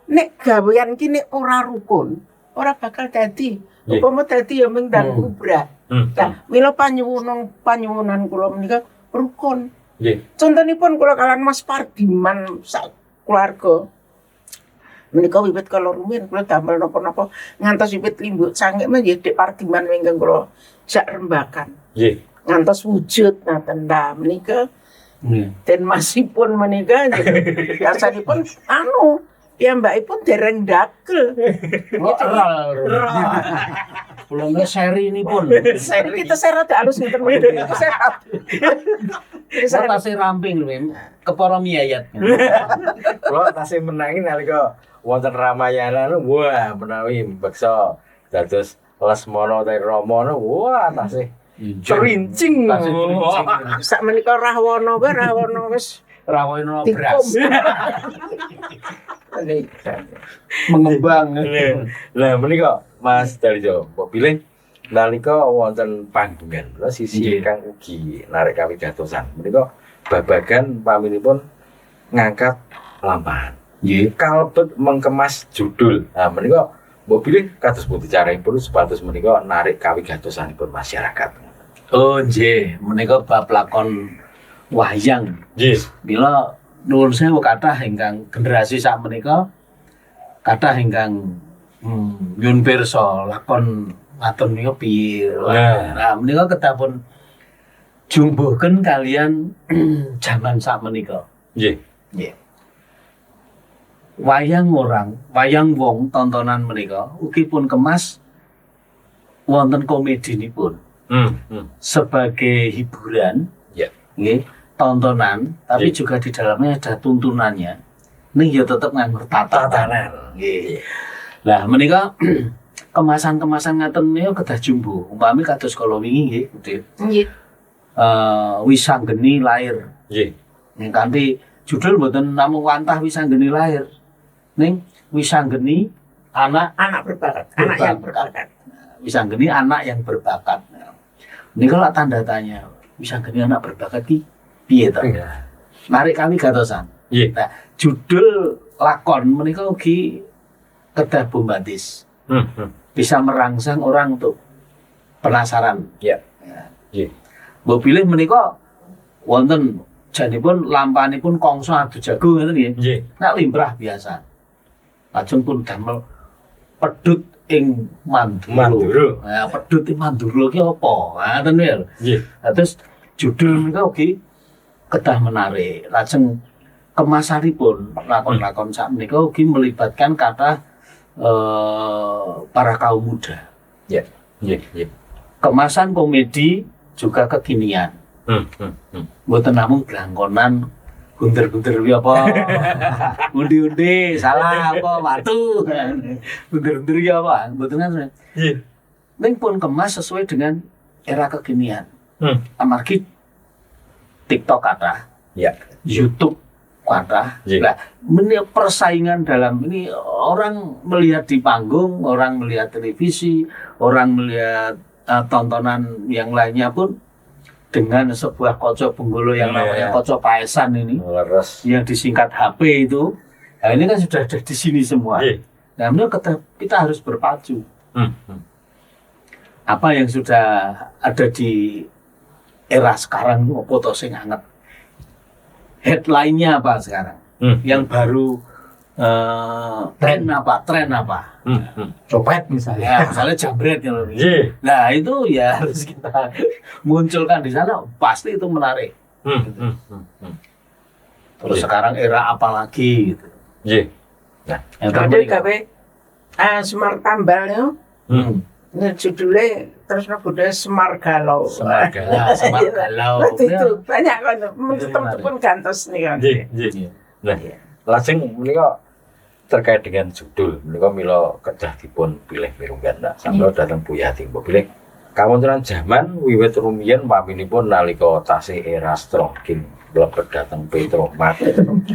Nek gawean ki nek ora rukun, ora bakal dadi. Upama dadi ya mung dan kubra. Nah, mila panyuwunan kula menika rukun. Nggih. Contonipun kula kalian Mas Pardiman sak keluarga. Menika wiwit kala rumiyin kula damel napa-napa ngantos wiwit limbuk sangik nggih Dik Pardiman ingkang kula jak rembakan. Nggih. Ngantos wujud ngaten ta menika. Den masipun menika nggih. Yasanipun piyambakipun dereng dagel. Belum seri ini pun. Kita serat halus ngeten menika. Serat. Saya tasih ramping lho, kepara miyayat. Kula tasih menangi nalika wonten Ramayana wah menawi beksa dados Lesmana utawi Rama wah tasih cerincing. Sak menika Rahwana wae Rahwana wis Rawono beras. Mengembang. Lah menika Mas Darjo, mbok pilih nalika wonten panggungan, sisi kang ugi narik kawigatosan. Menika babagan paminipun ngangkat lampahan. Nggih, kalebet mengkemas judul. Nah, menika mbok pilih kados pundi caripun supados menika narik kawigatosanipun masyarakat. Oh nggih, menika bab lakon wayang. Nggih. Mila nuwun sewu kathah ingkang generasi sak menika kathah ingkang Yun pirsa lakon ngaten menika piye. Nah, menika kedah pun jumbuhken kalian jaman sakmenika. Nggih. Nggih. Wayang wong tontonan menika ugi pun kemas wonten komedinipun. Sebagai hiburan, nggih, tontonan, tapi juga di dalamnya ada tuntunannya. Ning ya tetep nganggo tatanan. Nggih. Lah menika kemasan-kemasan ngaten menika kedah jumbo. Umpami kados kala wingi nggih, Budhe. Nggih. Wisanggeni lair. Nggih. Ning kanthi judul mboten namung wantah wisanggeni lair. Ning wisanggeni anak Berbakat, anak yang berbakat. wisanggeni anak yang berbakat. Ini kalau tanda tanya, wisanggeni anak berbakat ki piye to? Narik kami gatosan. Nah, judul lakon menika ugi kedah bombastis. Bisa merangsang orang untuk penasaran. Ya. Mbok pilih menika wonten janipun lampanipun kongso adu jago ngoten nggih. Nek limrah biasa. Lajeng pun damel pedhut ing Mandura. Nah, pedhut ing Mandura ki apa? Ngoten lho. Nggih. Terus judul menika ugi kedah menarik. Lajeng kemasanipun lakon-lakon sakmenika ugi melibatkan kata para kaum muda. Ya. Nggih. Kemasan komedi juga kekinian. Mboten namung glangkonan gunter-gunter wi apa undi-undi salah apa watu gunter-gunter wi apa mboten ngoten. Ning pun kemas sesuai dengan era kekinian. Amargi TikTok kata, YouTube kata. Nah, ini persaingan dalam ini orang melihat di panggung, orang melihat televisi, orang melihat tontonan yang lainnya pun dengan sebuah koco benggolo yang namanya koco paesan ini, yang disingkat HP itu. Nah, ini kan sudah ada di sini semua. Nah, kita harus berpacu. Apa yang sudah ada di era sekarang, apa to sing anget? Headline-nya apa sekarang? Yang baru tren apa? Copet misalnya. Ya, misalnya jambret yang lebih. Nah, itu ya harus kita munculkan di sana, pasti itu menarik. Terus sekarang era apa lagi gitu. Nah, Ada gawe Semar Tambal ya. Nah, judulnya terus budaya Semar Galau. Semar Galau. Waktu itu banyak kan teman-teman gantos nih kan. Nah, lajeng menika terkait dengan judul menika mila kedah dipun pilih mirunggan nak sampeyan dateng Bu Yati mbok pilih kawontenan jaman wiwit rumiyin paminipun nalika tasih era Strongkin mlebet dhateng Petromat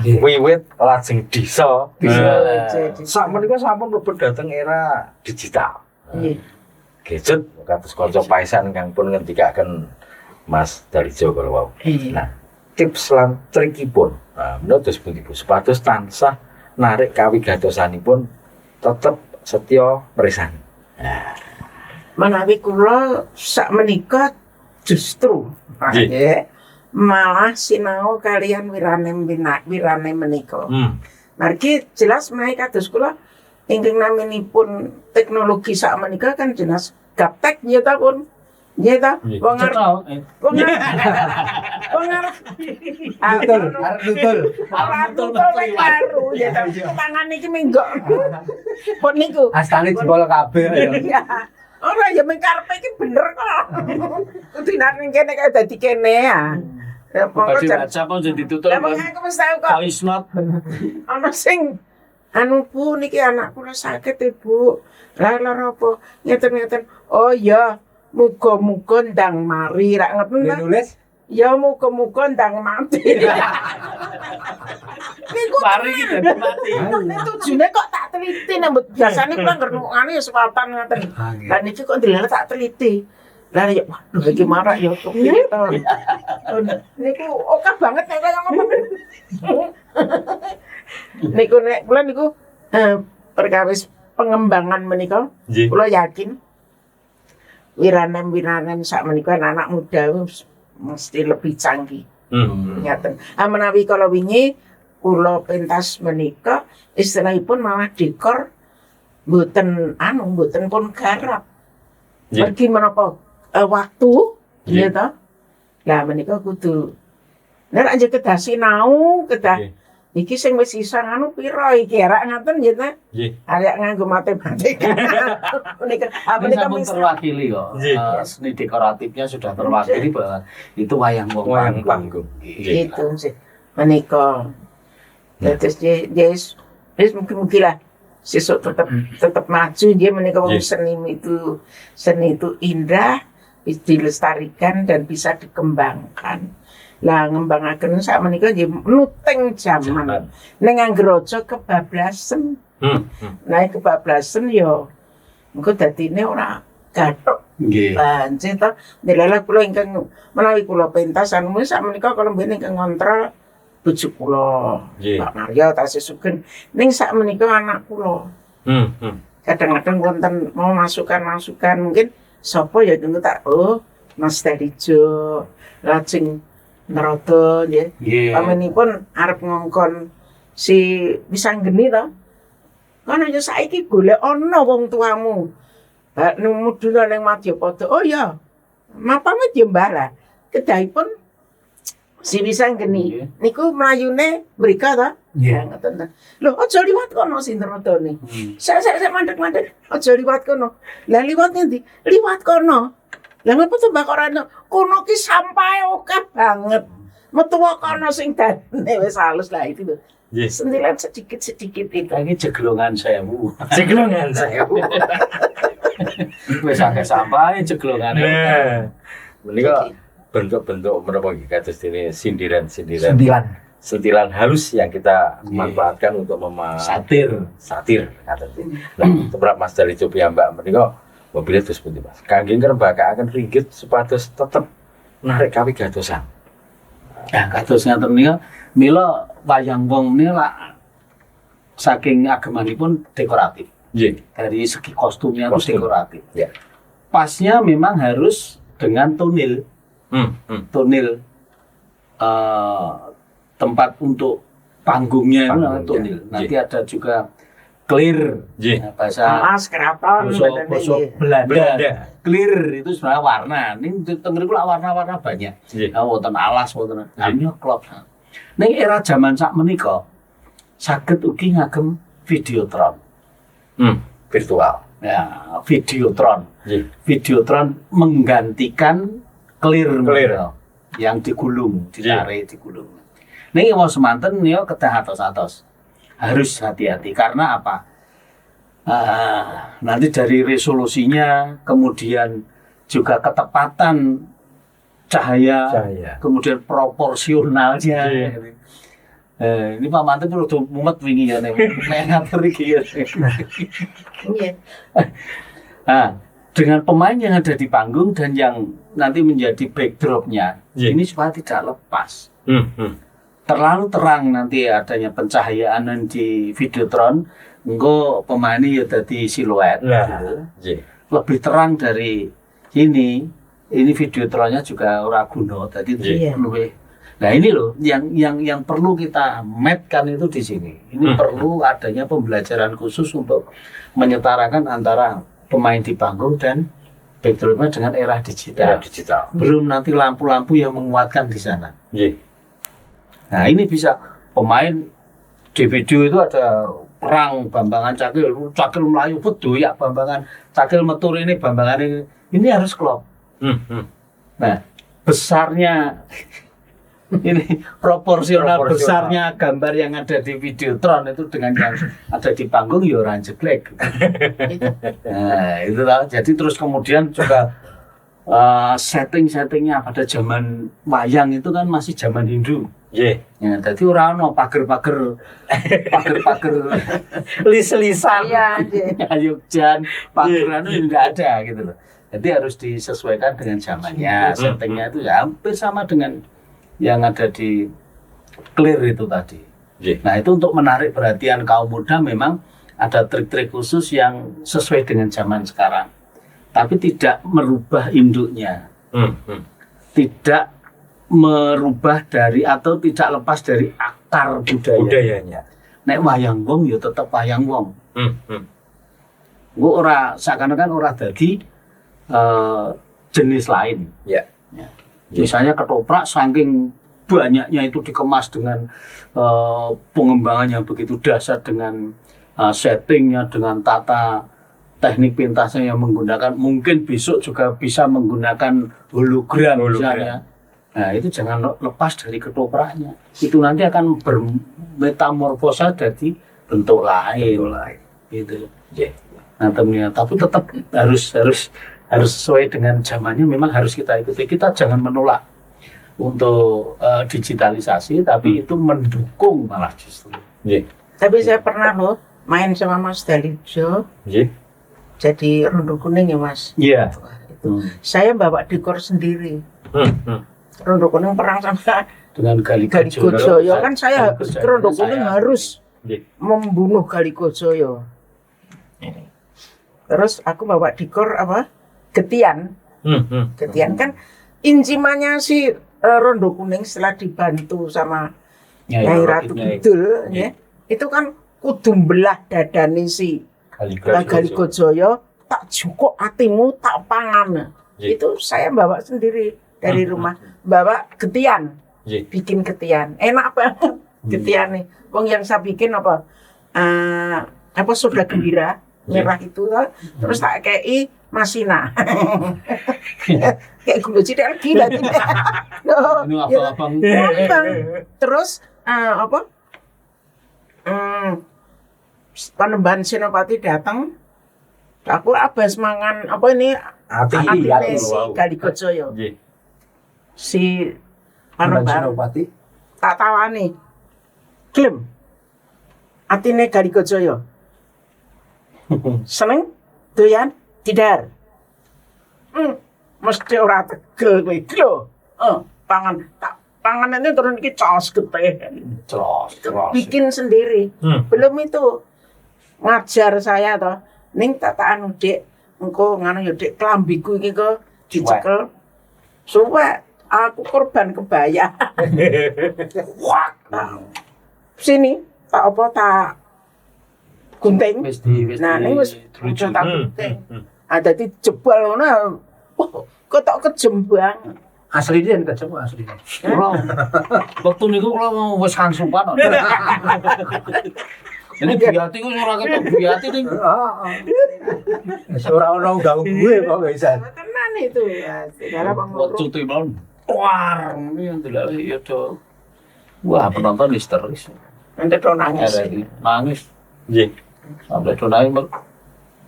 wiwit lajeng disa sak menika sampun mlebet dhateng era digital. Gadget kados kanca paesan kang pun ngendikaken Mas Dalijo kala wau. Nah, tips lan trikipun menurut pundi Bu supados tansah narik kawigatosanipun tetep setya mresani. Menawi kula sakmenika justru malah sinau kalian wirane menika. Margi jelas menawi kados kula ingkang naminipun teknologi sakmenika kan jelas gaptek nyata pun. Iya ta? Wong arep karo ya ta. Tangan iki menggok. Pun niku. Astane jebol kabeh ya. Ora ya mung karepe iki bener kok. Kudu ning kene kaya dadi kene ya. Ya Badi baca pun jadi ditutup. Lah aku wis tau kok. Voice note. Ana sing Bu niki anak kula sakit Bu. Lara apa? Ngeten-ngeten. Oh iya. Muga-muga ndang mari rak ngoten ta. Nulis Ya muga-muga ndang mati. Niku Mari iki dadi mati. Tujune kok tak teliti nembut biasane kula ngrungokane ya sepatan ngoten. Lah niki kok ndelok tak teliti. Lah ya waduh iki marak ya kepiye to. Niku oke banget nek kaya ngoten. Niku nek kula niku perkawis pengembangan menika kula yakin wiranem sak menika anak muda mesti lebih canggih. Ngaten. Menawi kala wingi kula pentas menika istilahipun malah dekor mboten pun garap. Nggih. Mergi menapa waktu Nggih. ya toh. Lah menika kudu nek aja kedah sinau, kedah Nggih. iki sing wis iso anu pira iki arek ngaten ya ta. Nggih. Arek nganggo matematika. Menika Ini menika sampun mis- terwakili kok. Nggih. Seni dekoratifnya sudah terwakili bahwa itu wayang wong Wayang panggung. Nggih. itu sih menika. Terus wis mungkin lah sesuk tetap maju dia menika wong Nggih. seni itu indah, dilestarikan dan bisa dikembangkan. Lah ngembangaken sak menika nggih nuteng jaman. Ning angger aja kebablasan. Nah kebablasan yo engko dadine ora gathuk. Nggih. Banjir to. Delala kula ingkang menawi kula pentas anu sak menika kala mbiyen ingkang ngontrol bojo kula. Nggih. Pak Mario tasih sugeng. Ning sak menika anak kula. Kadang-kadang wonten mau masukan-masukan mungkin sapa ya tentu tak Mas Tedijo lajeng Narada nggih. Nggih. Pamenipun arep ngongkon si Wisanggeni to. Kan aja saiki golek ana wong tuamu. Bak numuduna ning Madyapada. Oh ya. Mapame dia mbala. Kedahipun si Wisanggeni Nggih. niku mlayune mrika to. Nggih. Ngoten to. Lho aja liwat kono Sindradane. Hmm. Saya mandek-mandek aja liwat kono. Lah liwat ngendi? Liwat kono. Lah ngapa to mbak ora kono ki sampahe akeh banget. Metu kono sing dane wis halus lah itu lho. Nggih. Sentilan sedikit-sedikit itu. Ini jeglongan sewu. Jeglongan saya. Wis akeh sampah jeglongane. Nah, menika bentuk-bentuk menapa nggih kados dene sindiran-sindiran sentilan halus yang kita manfaatkan untuk Satir. satir kata Nah, tempat Mas dari Cobi Mbak menika mobilnya terus pundi Mas. Kangge ngrembakakaken ringgit supados tetep narik kawigatosan. Nah, kados ngaten nika mila wayang wong menika saking agemanipun dekoratif. Nggih. Dari segi kostumnya itu Kostum. dekoratif. Ya. Pasnya memang harus dengan tunil. Tunil tempat untuk panggungnya itu namanya Panggungnya. tunil. Nanti ada juga clear. Nggih. Nah, bahasa Mas keraton Boso Belanda. Clear itu sebenarnya warna. Ini tengeriku warna-warna banyak. Nggih. Nah, wonten alas, wonten namanya klop. Ning era zaman sak menika saged ugi ngagem videotron. Virtual. Ya, videotron. Nggih. Videotron menggantikan clear Clear. menika yang digulung, ditarik, digulung. Ning mau semanten niku kedah atos-atos. Harus hati-hati karena apa? Nanti dari resolusinya, kemudian juga ketepatan cahaya, kemudian proporsionalnya. Ini Pak Manten itu udah mumet wingi ya nih, ngatur iki ya. Nggih. Nah, dengan pemain yang ada di panggung dan yang nanti menjadi backdropnya, ini supaya tidak lepas. Terlalu terang nanti adanya pencahayaan di videotron, engko pemainnya ya jadi siluet. Gitu. Lebih terang dari ini videotronnya juga ora guna, tadi lebih. Nah ini loh yang perlu kita matchkan itu di sini. Ini perlu adanya pembelajaran khusus untuk menyetarakan antara pemain di panggung dan backdropnya dengan era digital. Belum nanti lampu-lampu yang menguatkan di sana. Nah ini bisa pemain di video itu ada perang Bambangan Cakil melayu betul ya Bambangan Cakil metur ini Bambangan ini harus klop. Nah besarnya ini proporsional besarnya gambar yang ada di videotron itu dengan yang ada di panggung ya ora jeglek. Nah, itu lah. Jadi terus kemudian juga setting-settingnya pada zaman wayang itu kan masih zaman Hindu. Ya, jadi ora ono pager-pager lis-lisan. Ayukjan, pageran itu enggak ada gitu loh. Jadi harus disesuaikan dengan zamannya. Settingnya itu ya hampir sama dengan yang ada di clear itu tadi. Nah itu untuk menarik perhatian kaum muda memang ada trik-trik khusus yang sesuai dengan zaman sekarang. Tapi tidak merubah induknya. Tidak merubah dari atau tidak lepas dari akar budayanya. Nek wayang wong ya tetap wayang wong. Gua ora seakan-akan ora dadi jenis lain. Ya. Misalnya ketoprak saking banyaknya itu dikemas dengan pengembangan yang begitu dasar, dengan settingnya, dengan tata teknik pintasnya yang menggunakan, mungkin besok juga bisa menggunakan hologram misalnya. Nah itu jangan lepas dari ketopraknya. Itu nanti akan bermetamorfosa jadi bentuk lain. Gitu. Ya. Nah temennya, tapi tetap harus sesuai dengan zamannya. Memang harus kita ikuti. Kita jangan menolak untuk digitalisasi, tapi itu mendukung malah justru. Ya. Tapi saya pernah loh main sama Mas Dalijo, Ya. jadi rondo kuning ya Mas. Iya. Itu. Saya bawa dekor sendiri. Rondo kuning perang sama Dengan Galigojoyo kan saya rondo kuning saya- harus Ya. membunuh Galigojoyo. Terus aku bawa dekor apa? Getian. Getian kan incimannya si rondo kuning setelah dibantu sama Nyai Ratu Kidul ya. Itu kan kudu belah dadane si Galigojoyo, tak jukuk atimu tak pangan. Iya. Itu saya bawa sendiri dari rumah, bawa getian, Iya. bikin getian, enak banget getian nih. Wong yang saya bikin apa soda gembira merah itu lah, terus tak kei masina, kayak gula cedek lagi berarti. Ini abang-abang. Terus Panembahan Senopati datang, aku abas mangan apa ini atine si Galigojoyo, Ya. si Panembahan Senopati. tak tawani, gelem atine Galigojoyo, seneng doyan tidar, mesti ora tegel kowe lho, pangan ini turun iki caos getih. Celos. Bikin sendiri. Belum itu ngajar saya toh. Ning tataan Dek, engko ngono ya Dek, klambiku iki kok dicekel. Suwe aku korban kebaya. Wah. Sini tak gunting. Wis Nah, ini wis dirujuk. tak gunting. Ada di jebol ngono. Kok tak kejem banget. Aslinya kita coba aslinya. Kula waktu niku kula mau wis hansupan. Ini Buyati ku ora ketok Buyati ning. Ora ono gak gue kok bisa. Tenan itu ya. Segala Waktu pengurus. itu mau war ini yang delok ya do. Wah, penonton histeris. Nanti do nangis. Nangis Ya. sampai do nangis.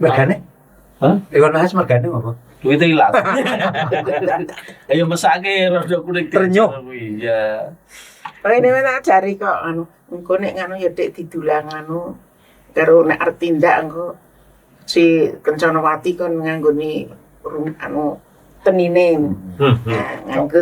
Mergane? Hah? Iwan Nahas mergane apa? Duit hilang. Ayo mesake rada kuning Ternyuh. Iya. Oh ini tak jari kok anu. Engko nek ngono ya Dek didulang anu karo nek arep tindak engko si Kencanawati kon nganggoni anu tenine. Nah, nganggo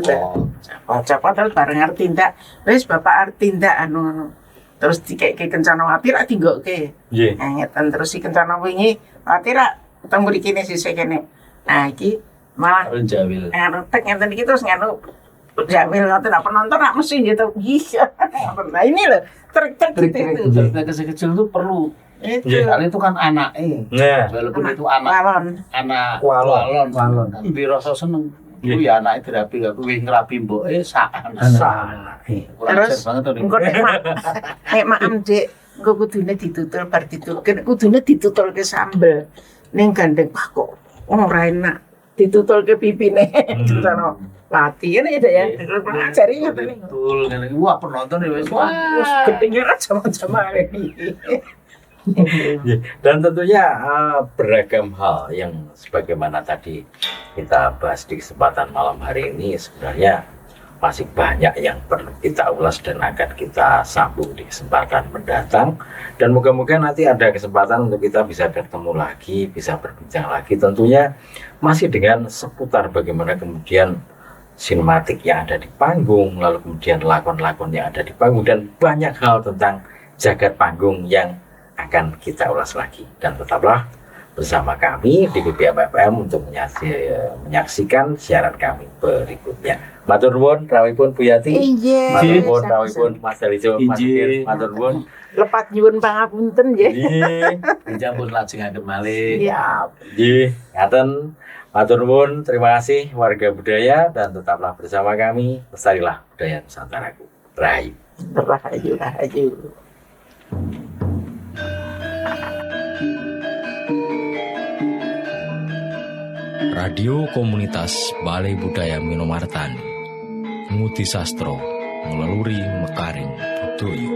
Capa terus bareng arep tindak. Wis bapak arep tindak anu. Terus dikeke Kencanawati rak dinggokke. Ya. Ngeten terus si Kencanawati rak ketemu mriki sisih kene. Nah iki malah Renjawil. anu tek ngeten iki terus nganu Jamil ngoten nak penonton nak mesti gitu. Iya. Nah ini loh trik-trik gitu itu. Kecil-kecil itu perlu. Itu. Karena itu kan anaknya. Nah. Walaupun itu anak Walon. Walon. Tapi rasa seneng. Itu ya anaknya terapi gak kuwi ngerapi mboke sak Sana. Terus engko nek mak Dek engko kudune ditutul bar ditutulke kudune ditutulke sambel. Ning gandeng Pak kok ora enak. Ditutulke pipine. Sono. Pati ini ya. Ngajari ngoten niku. Betul ngene. Wah, penonton ya wis wah. Wis ketinggalan sama-sama iki. Ya, dan tentunya beragam hal yang sebagaimana tadi kita bahas di kesempatan malam hari ini sebenarnya masih banyak yang perlu kita ulas dan akan kita sambung di kesempatan mendatang, dan moga-moga nanti ada kesempatan untuk kita bisa bertemu lagi, bisa berbincang lagi, tentunya masih dengan seputar bagaimana kemudian sinematik yang ada di panggung, lalu kemudian lakon-lakon yang ada di panggung, dan banyak hal tentang jagat panggung yang akan kita ulas lagi. Dan tetaplah bersama kami di BBM FM untuk menyaksikan siaran kami berikutnya. Matur nuwun rawuhipun Bu Yati. Iya. Matur nuwun rawuhipun Mas Dalijo, Mas Udin. Matur nuwun. Lepat nyuwun pangapunten nggih. Nggih. Menjambut lajengaken malih. Iya. Nggih, ngaten. Matur nuwun, terima kasih warga budaya dan tetaplah bersama kami. Lestarilah budaya Nusantaraku. Rahayu. Rahayu. Radio Komunitas Balai Budaya Minomartani Ngudi Sastro Ngeleluri Mekaring Budaya.